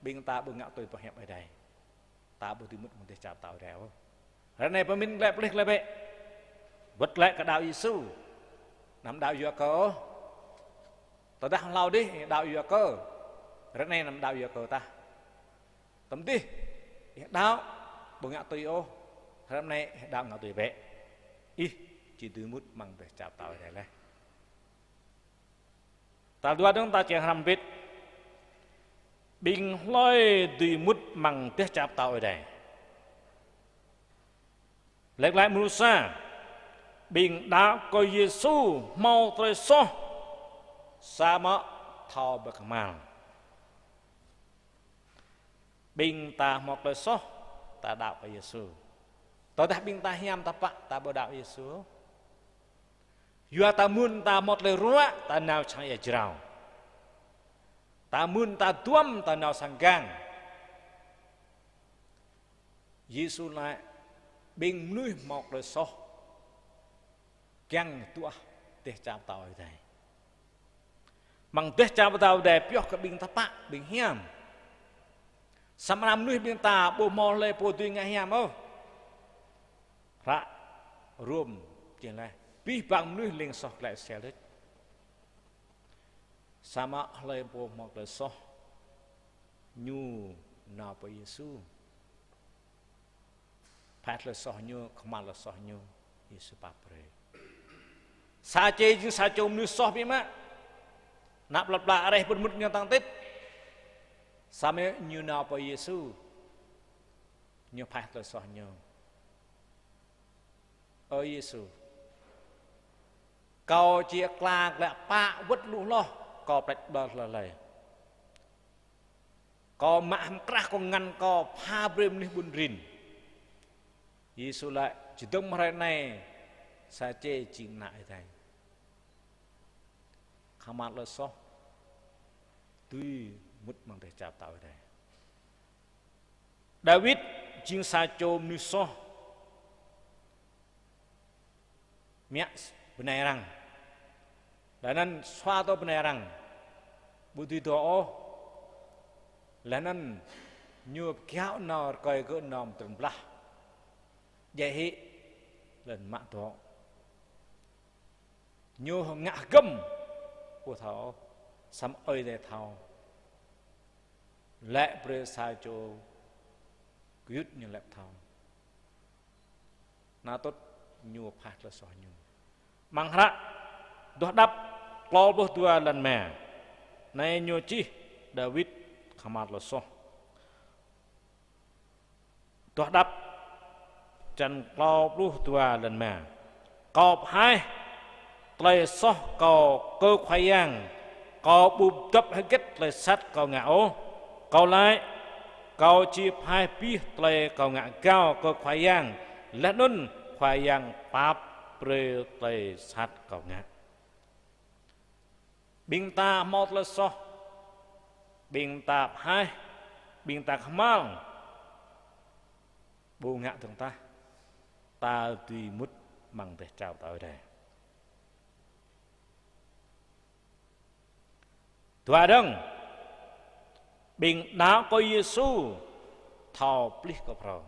Bing ta bưng ngạo tôi pa hẹp ở đây. Ta bu tu mut mun te chap tao reo. Ra này pa min lep lek lebe. Vật lại cả đạo Yesu. Nắm đạo yo cơ. Ta đã lao đi đạo yo cơ. Ra này nắm đạo yo cơ ta. Tấm đi. Đạo bưng ngạo tôi ô. Hôm nay đạo ngạo tôi bé. Ý chỉ từ mút mang để chào tao đây này. Ta dua dong ta chàng hàm vít. Bình lôi từ mút mang để chào tao đây. Lệch lại mưu xa. Bình đã có Giê-xu mau tới so. Sa mọ thao bậc màng. Bình ta mọc tới so. Ta đạo của Giê-xu. Ta dah bing ta hiam ta pak ta bodao Yesus. Yua ta mun ta mot le ruak ta nau chang ya jirau. Ta mun ta tuam ta nau sanggang. Yesus lại bing nuôi mok le so. Gang tua teh chap tao đây. Mang teh chap tao đây piok ka bing ta pak bing hiam. Samram nuôi bing ta bo mo le po tu ngai hiam ô. Ra rùm chuyện này bí bằng nuôi linh sọc lại xe đất sama lời bộ một lời so nhu nào bởi Giê-xu phát lời so nhu không lời so nhu Giê-xu bà pre sa chê chứ sa chôm nuôi so bí má nạp lập lại ở đây bật mụt nhau tăng tích sama nhu nào bởi Giê-xu nhu phát lời so nhu ơi Giê-xu cầu chia cla lẹ pa vứt lũ lo cầu bạch bờ là lầy cầu mạm kra cầu ngăn cầu pha brem ni bun rin Giê-xu lại chỉ đông mà này sa chê chỉ nại thầy khamat là so tuy mút mang để chào tao đây David chính sa chôm ni so mẹ benerang dan suatu benerang butuh doa lanan nyup kéo nor coi gỡ nom từng blah vậy lần mạng đó nhu ngã gầm của thảo sắm ơi để thảo lệ pre sai cho quyết như lệ thảo na tốt nhu phạt là soi nhu mang ra doa đắp lo bố tua lần mẹ này nhu chi David khamat là so doa đắp chân lo bố tua lần mẹ cọp hai tây so cầu cơ khoai yang cầu bùm tập hay kết lời sắt cầu ngạo cầu lại cầu chi hai pi tây cầu ngạo cao cơ khoai yang lẽ nun khoai yang pap pre tây sắt cầu ngạo bình ta một là so bình ta hai bình ta khamal bu ngạ thường ta tùy mút bằng để chào tới đây Tua dong bình đã có Giê-xu thao pli có pro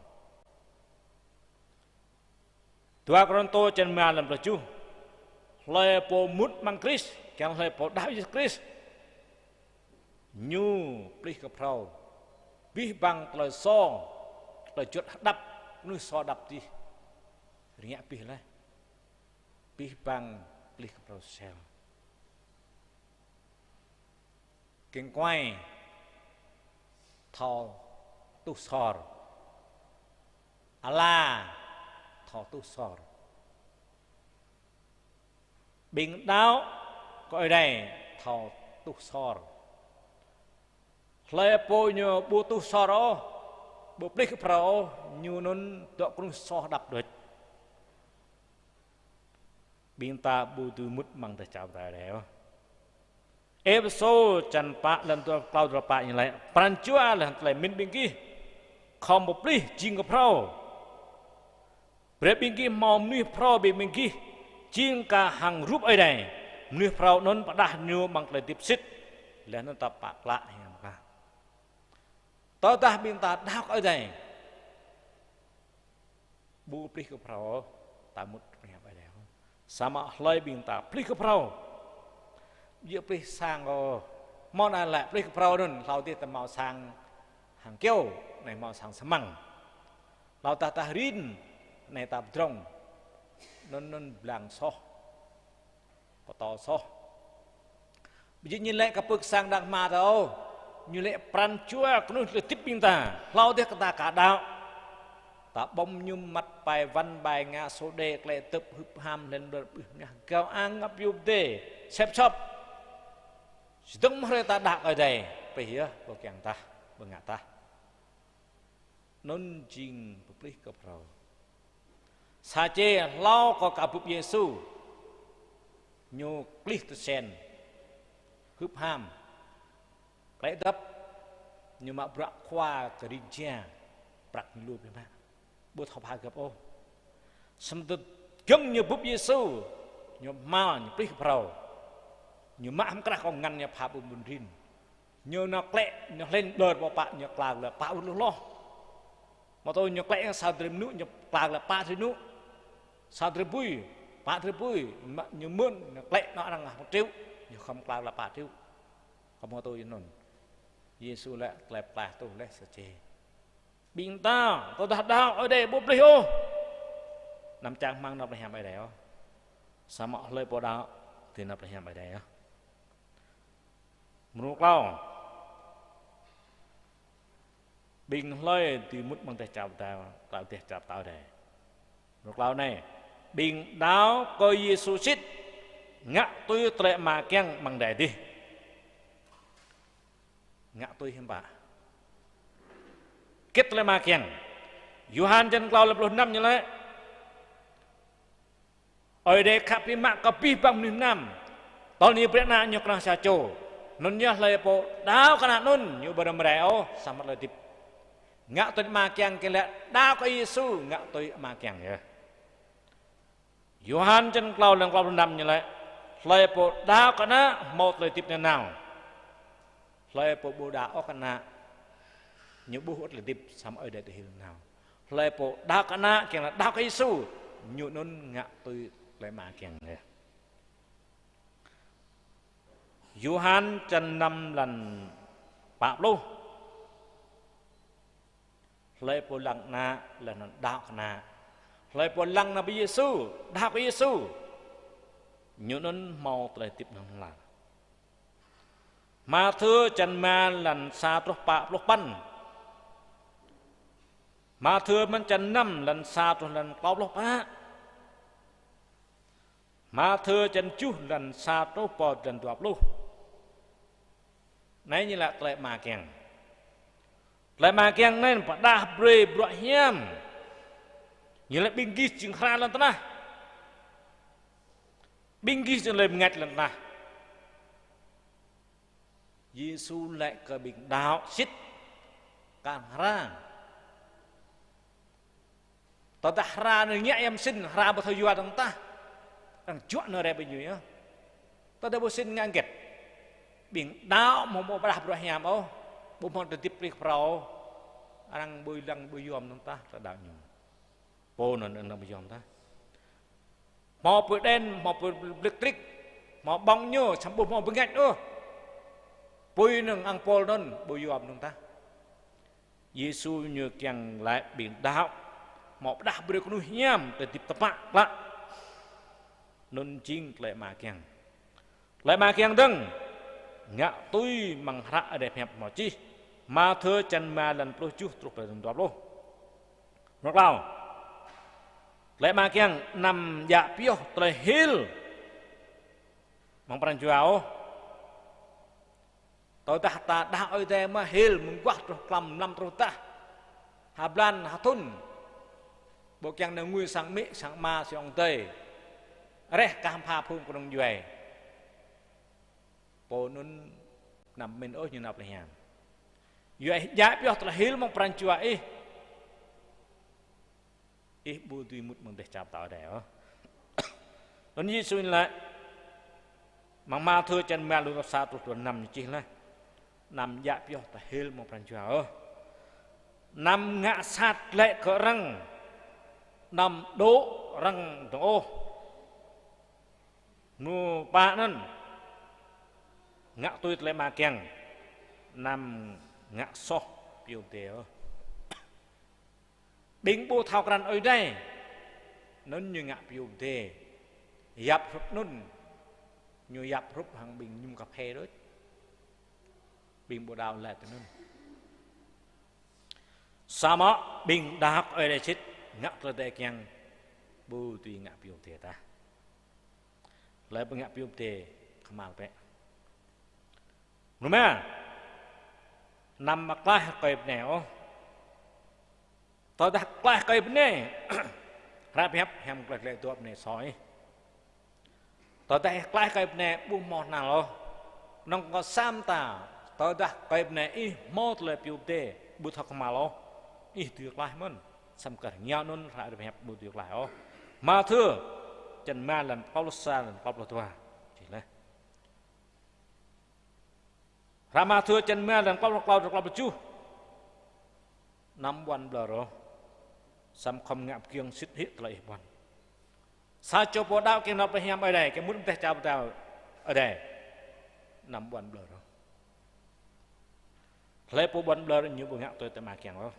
Tua Korinto chân ma làm chú lời po mút mang Christ chẳng lời po đạo Christ nhu pli có pro bi bằng lời so lời chuột đập nuôi so đập đi riêng pi lại bi bằng pli có pro sel kinh quay thao tu sor ala thọ tu sor bình đáo coi đây thọ tu sor lệ po nhờ bu tu sor ó bu plik pro nyu nun dọ kun so đập được bình ta bu tu mút mang ta chào ta đéo episode chan pa lần tua cloud ra pa như lại pran chua là lại min bình kia không một pli jing pro bre bình kia mom ni pro bình kia jing cả hàng rúp ở đây ni pro non pada nyu mang lại tiếp xích là nó tập bạc lạ hiểu không ta ta bình ta đau ở đây bu pli ke pro ta mut hiểu ở đây sama lai bình ta pli ke pro dựa pli sang món ăn lại pli ke pro nun lao tiết ta mau sang hàng kêu này mau sang semang lao ta rin này ta trong non blang so có to so bây giờ nhìn lại các bậc sang đang mà đâu như lệ pran chua cũng là tiếp bình ta lao tiết ta cả đạo ta bông nhum mặt bài văn bài ngã số đề lệ tập hụp ham lên đợt cao ăn ngập yub đề xếp chop từng mấy ta đạc ở đây bây giờ bậc càng ta bậc ngã ta non jing public ke pro saje lau ko ka bup Yesu nyu klih tu sen hup ham klai dap nyu ma brak kwa gereja prak lu pe ma bu thop ha gap o samtut gem nyu bup Yesu nyu ma nyu klih ke pro nyu ma ham krah ko ngan nya pha bun rin nyu na klek nyu lên đợt bo pa nyu klang la pa lu lo mà tôi nhặt lại sao trem nụ nhặt klang là pa trem nụ sao trem bui pa trem bui mà nhặt mơn nhặt lại nó đang 1 triệu nhặt không klang là pa triệu không mà tôi nói Giêsu lại lại pa tôi lại sẽ chê bình ta tôi đã đau ở đây bố plei ô nằm trang mang nóไป hàm bài đấy ó sao mà lời bỏ đau thì nóไป hàm bài đấy ó một lâu bình lời thì mút bằng tay chào tạo tiệt chào tạo đây một lâu này bình đáo coi Giêsu xít ngã tôi trệ mà keng bằng đại đi ngã tôi hiểm bả kết trệ mà keng Yohan chân clau lập năm như thế ở đây khắp đi mạng có pi bằng năm tao ní bữa nào nhục năng sa châu nun nhớ lời bộ đáo cái nào nun như bờ đầm rẻo sao mà lời tiếp ngã tôi mà keng cái lẽ đáo có Giêsu ngã tôi mà keng vậy Yohan chân clau lần clau năm như thế lời bộ đáo cái nào một lời tiếp nào lời bộ bồ đáo cái nào những bố hốt lời tiếp sao ở đây tôi hiểu nào lời bộ đáo cái nào keng là đáo có Giêsu như nun ngã tôi lại mà keng vậy Yohan chân 5 lần bạc luôn lời bộ lăng na là nó đạo na lời bộ lăng na bị Giêsu đạo của Giêsu nhớ nó mau lời tiếp năng là mà thưa chân ma lần xa trúc bạc lúc bắn mà thưaมันchân 5 lần xa trúc lần bao lúc bạc mà thưa chân chú lần xa trúc bò lần đoạp lúc nãy như là lại mà keng nên phải đa bre bro hiam như là binh ghi chừng khra lần ta binh ghi chừng lên ngạch lần ta Giêsu lại cơ bình đạo xít càng ra ta ta ra nơi nhẹ em xin ra một thời gian ta đang chuột nơi đây bây giờ nhá ta đã bố xin ngang kẹt biển đáo một đạp rồi hàm ô bố một tiếp đi pro đang bơi yom chúng ta là đạo nhung bố nó đang bơi yom ta một bữa đen một bữa electric một bóng nhớ chấm bố một bữa ngạch nữa bơi nâng ăn pol nâng bơi yom chúng ta Giêsu như keng lại biển đáo một đạp bơi con nuôi nhám để tiếp tập bạc lại nôn chinh lại mà keng đừng ngã tôi mang ra đẹp hẹp mà chi mà thưa chân mà lần plus chút trục về đồn đoạp luôn. Nó nào Lek makiang nam ya pioh terhil mang peranjuao tao dah ta dah oi te ma hil mengkuah terus klam lam terus tah hablan hatun bộ kiang nang ngui sang mi sang ma siong tei reh kam pha phum krong yue po nun nam men o như nap le ham yue ya pioh terhil mang peranjuao bu tui mut mong teh chap tao deo non yi suin la mang ma thưa chân mẹ luôn sa tu tuần nằm chỉ là nằm dạ pio ta hil một phần chào nằm ngã sát lệ cỡ răng nằm đố răng đồng ô nu ba nân ngã tôi lại mà keng nằm ngã so pio teo đỉnh bu thaoกันở đây nó như ngã pio tê dập rụp nun như dập rút hàng bình nhung cà phê đó bình bộ đào lại từ nên sao mà bình đạp ở đây chết ngã từ đây keng bu tùy ngã biểu thể ta lại bằng ngã biểu thể không mal bé đúng không nằm mặc lại cây nẻo tôi đặt lại cây này ra phép hem lạiตัวnày sói tao đã khai cái này buông mòn nào lo, nông có sam ta, tao đã cái này ít mót lại biểu đề, bút thắc mà lo, ít tuyệt lại mơn, sam cả nhau nôn lại được hẹp bút tuyệt lại ó, mà thưa, chân ma lần Paulo sa lần Paulo tua, chỉ là, ra mà thưa chân ma lần Paulo chu, nămวันbờ rồi, sam không ngạp kiêng xích hít lạiวัน. Sa cho bộ đạo cái nó phải hem ở đây cái muốn teh chào tao ở đây nằm buồn bờ rồi lấy bộ buồn bờ như bộ ngạo tôi tại mà kèng đó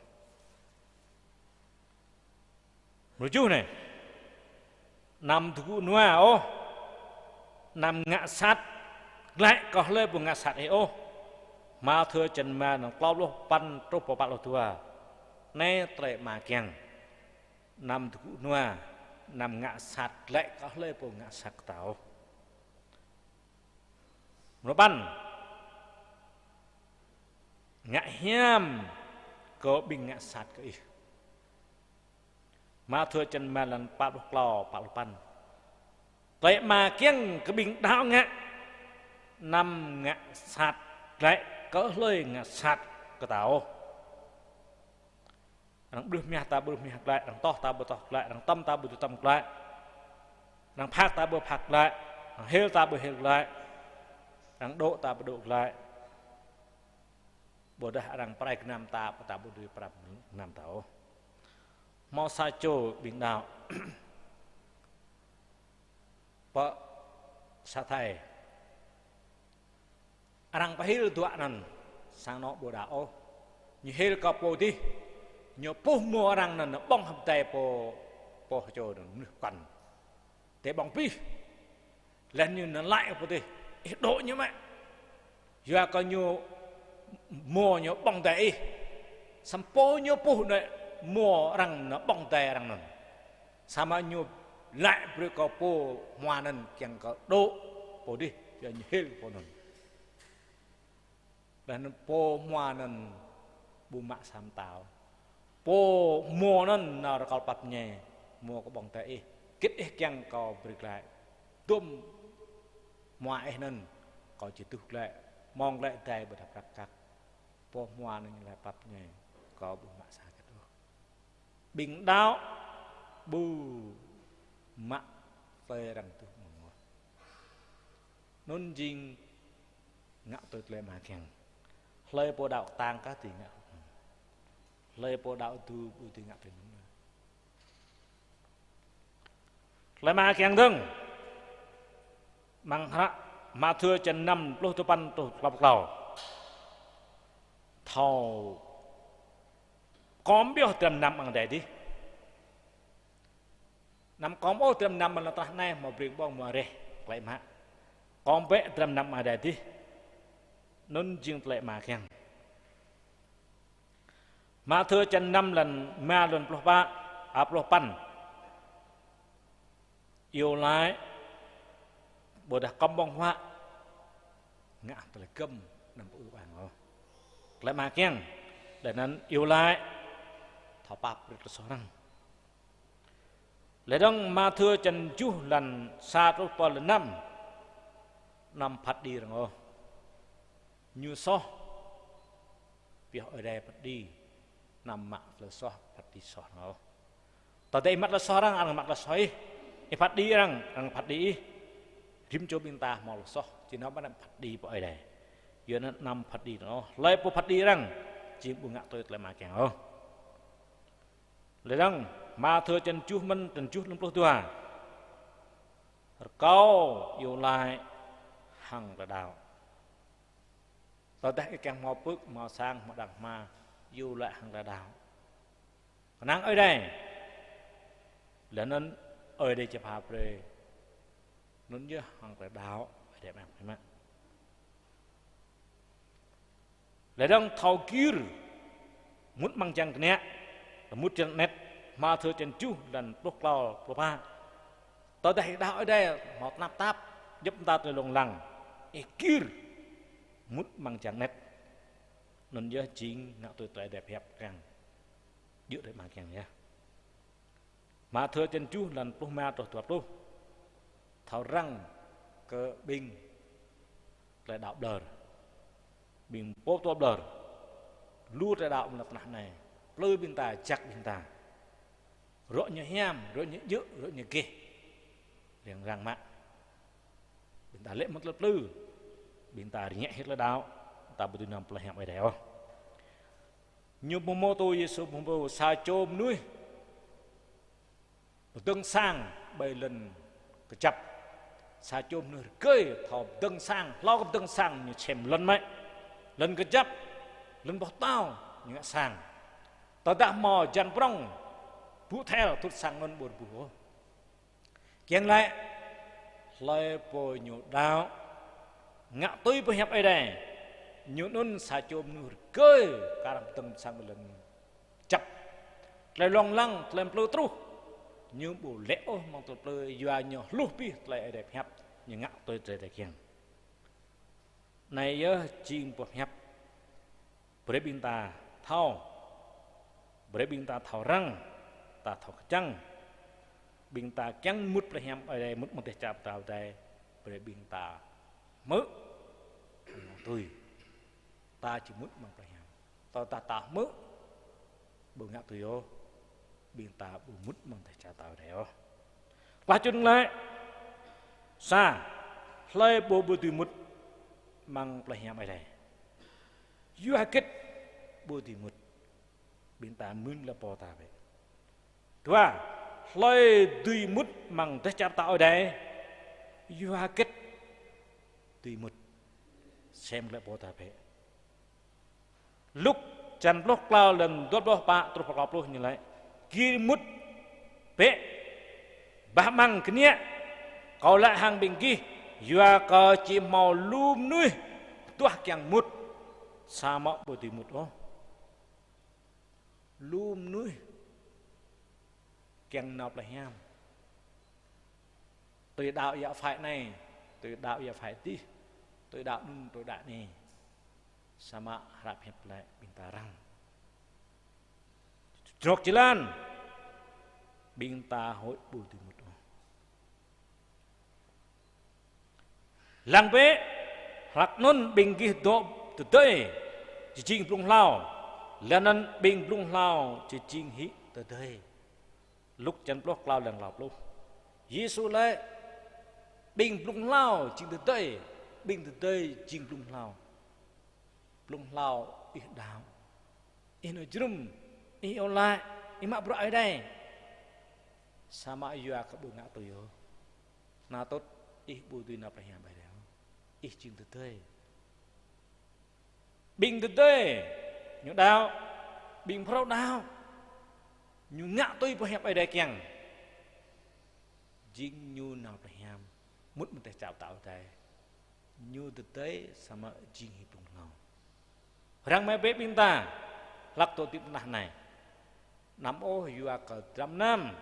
rồi chú này nằm thú noa ô nằm ngã sát lại có lấy bộ ngã sát ấy ô mà thưa chân mà nó bao lúc pan trúc bộ bạc lô thua nay tại mà kèng nằm thú noa nằm ngã sát lại có lê bộ ngã sát tao nó bắn ngã hiam có bình ngã sát cái mà thưa chân mà lần bạc lục lò bạc lục bắn vậy mà kiêng cái bình đau ngã nằm ngã sát lại có lê ngã sát cái tao đằng đưa mẹ ta đưa mẹ lại, đằng to ta bơ to lại, đằng tâm ta bơ tâm lại, đằng phạt ta bơ phạt lại, đằng heo ta bơ heo lại, đằng độ ta bơ độ lại, bồ đà đằng prai nam ta bơ đưa prai nam tao, mau sa cho bình đạo, bợ sa thầy, đằng phải heo tua năn sang nó bồ đạo, như heo cọp bồ đi. Nhớ po mua orang nè bong hầm tay po cho nó quằn té bong pi lên như nó lại po đi độ như vậy giờ có nhiều mua nhớ bong tay sam po nhớ po này mua orang nó bong tay orang nè sama nhiều lại bữa có po hoa nè chẳng có độ po đi giờ như hết po nè dan po hoa nè bu mak sam tao po mua nó nào là bắp nhẹ mua có bông tây kết keng có bực lại tôm ngoại nên có chỉ tụt lại mong lại tay bật đập cắt po mua nên là bắp nhẹ có bụng mạ xa cái đó bình đáo bu mạ phê rằng tụt ngồi nôn jing ngạo tụt lại mà keng lơi po đạo tang cá tỷ ngạo lê bộ đạo tu bùi tình ngạc tình lại mà kèng đừng mang hả mà thưa chân năm lô tu pan tu lọc lầu thầu cóm biểu tầm năm bằng để đi năm cóm ô tầm năm mà là ta này mà việc bong mà rè lại mà cóm vẽ tầm năm mà để đi nôn riêng lại mà kèng mà thưa chân năm lần ma lần ploh ba ploh pan yêu lại bồ đã cầm bông hoa ngã tới cầm nằm ưu bàn đó lại mà kiêng để nên yêu lại thảo bạc được số năng lấy đăng mà thưa chân chú lần xa trúc bò lần năm phát đi rồi như so việc ở đây phát đi nằm mạng là so phát đi so nó tao đây mắt là so rằng ăn mắt là soi phát đi rằng phát đi rim cho bên ta màu là so chỉ nó bắt đầu phát đi bởi đây giờ nó nằm phát đi nó lấy bộ phát đi rằng chỉ buông ngã tôi lại mà kẹo không lấy rằng mà thưa chân chú mình chân chú lắm tua câu yêu lại hằng là đạo tao đây cái càng màu bước màu sang màu đặc mà yêu lại hằng là đạo năng ở đây là nên ở đây chụp hợp rồi nó như hằng là đạo đẹp em thấy mà lấy rằng thầu kia muốn mang chăng cái nè muốn chân nét mà thưa chân chú lần lúc lao lúc ba tới đây đạo ở đây một nắp táp giúp ta từ lòng lằng kia muốn mang chăng nét nên nhớ chính ngạo tôi tuệ đẹp hẹp càng dựa để mang càng nhé mà thưa chân chú lần lúc ma rồi tuột lúc thảo răng cơ binh lại đạo đờ bình bố tốt đờ lưu ra đạo lập nặng này lôi bên ta chắc bên ta rội như hem rội như dữ rội như kê liền răng mạng bên ta lệ mất lập lư bên ta nhẹ hết là đạo ta bữa năm là hẹn vậy đấy không như bố mô tôi Giêsu bố mô xa chôm nuôi tương sang bảy lần cái chập xa chôm nuôi cười thò tương sang lo cái tương sang như chèm lần mấy lần cái chập lần bỏ tao như sang tao đã mò dàn prong phụ theo thút sang ngân buồn bùa kiêng lại lời bồi nhổ đào ngạo tôi bồi hẹp ấy đây nhổ nôn xa chôm nuôi cười cả làm từng sang một lần chập lại lòng lăng làm plơ tru như bù lẽo mong tôi plơ doa nhỏ lúc bi lại đẹp hẹp như ngạo tôi trời đại kiêng này nhớ chim bồi hẹp bế bình ta thao bế bình ta thao răng ta thao chăng bình ta chăng mút là hẻm ở đây mút một thể chạm tàu đây bế bình ta mớ tôi ta chỉ mút bằng phải hẻm ta mớ bù ngã tôi ô bình ta bù mút bằng thể chạm tàu đây ô qua chân lại xa lấy bù bù tôi mút bằng phải hẻm ở đây you have kết bố thì một bên ta mướn là bò ta vậy thứ ba lời tùy mút bằng tất chạp tạo ở đây you have kết tùy một xem lại bò ta vậy lúc chân lúc lao lần tốt đó ba tôi phải lúc như vậy kia mút vậy ba mang cái nhẹ còn lại hàng bên kia you have có chỉ màu lùm nuôi tua càng mút sama bố tí một đó lùm nuôi kèng nộp là hèm tôi đạo dạ phải này tôi đạo dạ phải tí tôi đạo nung tôi đạo này sama harap hẹp lại bình ta răng trọc chỉ lan bình ta hội bố tí một đó lăng bế hạc nôn bình ghi độ từ đây chỉ chinh plung lao lầnนั้นbình plung lao chỉ chinh hít từ đây lúc chân plung lao lần lọp lúc Giêsu lại bình plung lao chinh từ đây bình từ đây chinh plung lao ít đào ít nói chung ít ở lại ít mặc bữa ở đây sama yêu các bố ngã tôi yêu na tốt ít bố tôi na phải hiểu bài đó ít chinh từ đây bình từ đây nhớ đào bình phao đào nhớ ngã tôi phải hẹp ở đây keng chính như nào phải hẹp mút một tay chào tạo đây như từ đây sama chính hiệp đồng ngầu răng mấy bé bình ta lắc tôi tiếp này năm ô yêu cả trăm năm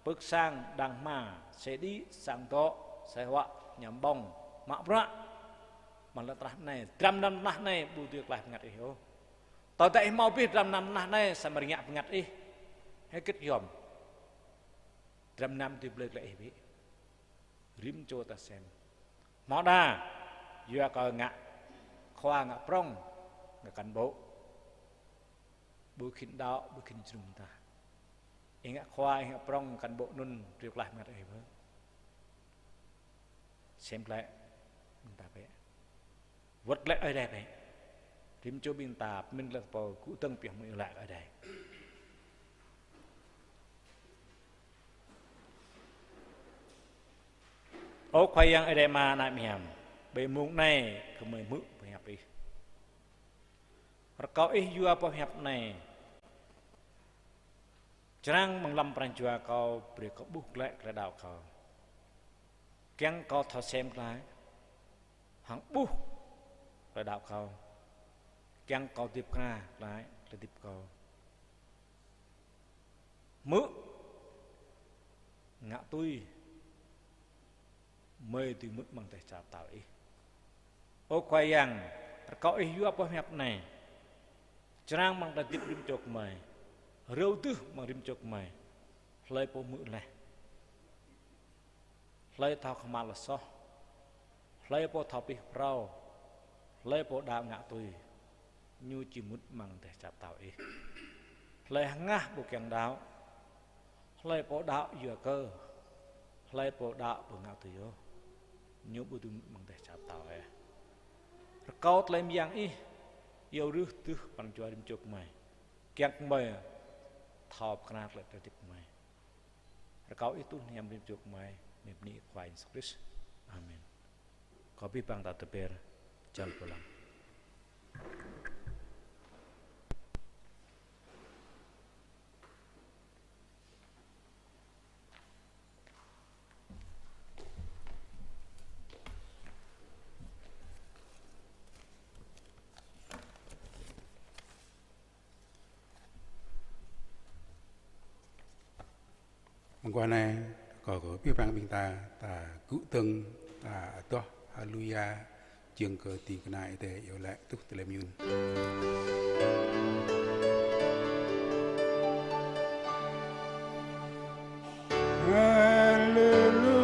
bước sang đằng mà sẽ đi sang to sẽ họa nhầm bông mạ bra mà là trah này trăm năm nah này bu tiệc lại ngặt hiểu tao tại mau biết trăm năm nah này sẽ mà ngặt ngặt đi hay kết yom trăm năm thì bực lại bị rim cho ta xem mỏ đa vừa có ngạ khoa ngạ prong ngạ cán bộ bu khinh đạo bu khinh trung ta ngạ khoa ngạ prong cán bộ nun tiệc lại ngặt ấy với xem lại mình ta bé vật lại ở đây này rim cho bin ta mình là bò cụ tân biển mình lại ở đây ô khoai yang ở đây mà nãy miham bề mung này không mới mực phải học đi kau ju apa học này Jangan menglam peranjua kau beri kau buh lek kedau kau kiang kau thọ xem lại hang buh kedau kau kiang kau tiếp ra lại để tiếp kau mực ngạ tôi mê từ mức bằng tay chạp tạo ý ô khoai yang kau ju apa học này Jangan mang tiếp rim chok mày rêu tư mang rim chok mày lấy po mự này lấy thao khăm là so lấy po thao pi rau lấy po đạo ngạ tôi như chỉ mút mang tay chạp tạo ý lấy ngã bộ kiang đạo lấy po đạo vừa cơ lấy po đạo bộ ngạ tôi yo như bộ tôi mang tay chạp tạo ấy kau lấy yang ý yêu rước tư bằng cho đêm chụp mày kẹt mày thọp khăn lại để tiếp mày kau itu yang đêm chụp mày mẹp ni khoai Kristus amen kau pi bang tak teper jalan pulang qua này có biết bằng bình ta cụ từng ta to hallelujah trường cờ tiền cái này để yêu lại tục từ làm yun hallelujah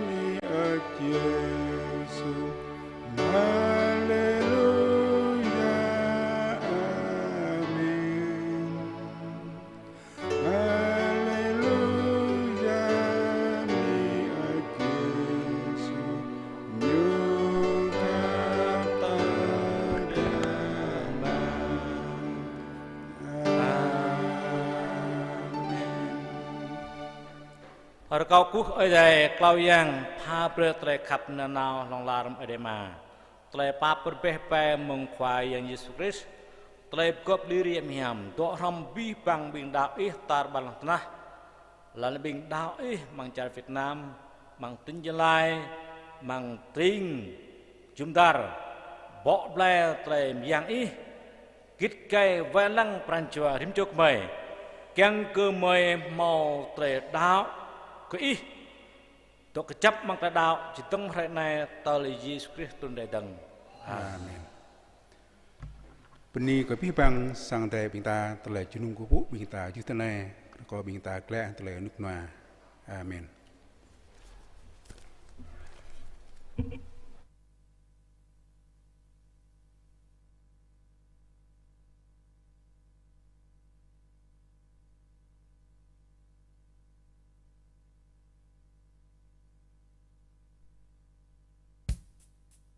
mi ở Giêsu Ở câu cú ở đây câu yang pha bơ tre khắp nào lòng làm ở đây mà tre pa bơ pe mong khoai yang Yesus Kristus tre cop diri miam do ram bi bang bing đạo ih tar balang tanah lalu bing đạo ih mang car Việt Nam mang tin jelai mang tring jumdar bo ble tre yang ih kit kai velang pranjua rim chok mai kyang cơ mai mau tre đạo cái to kecap mang ta đạo chỉ tông hari này ta là Yesus Kristus tuần đại đằng amen Peni có biết bằng sang đại bình ta tờ lệ chunung của Vũ bình ta như thế này có bình ta kle tờ lệ nước ngoài amen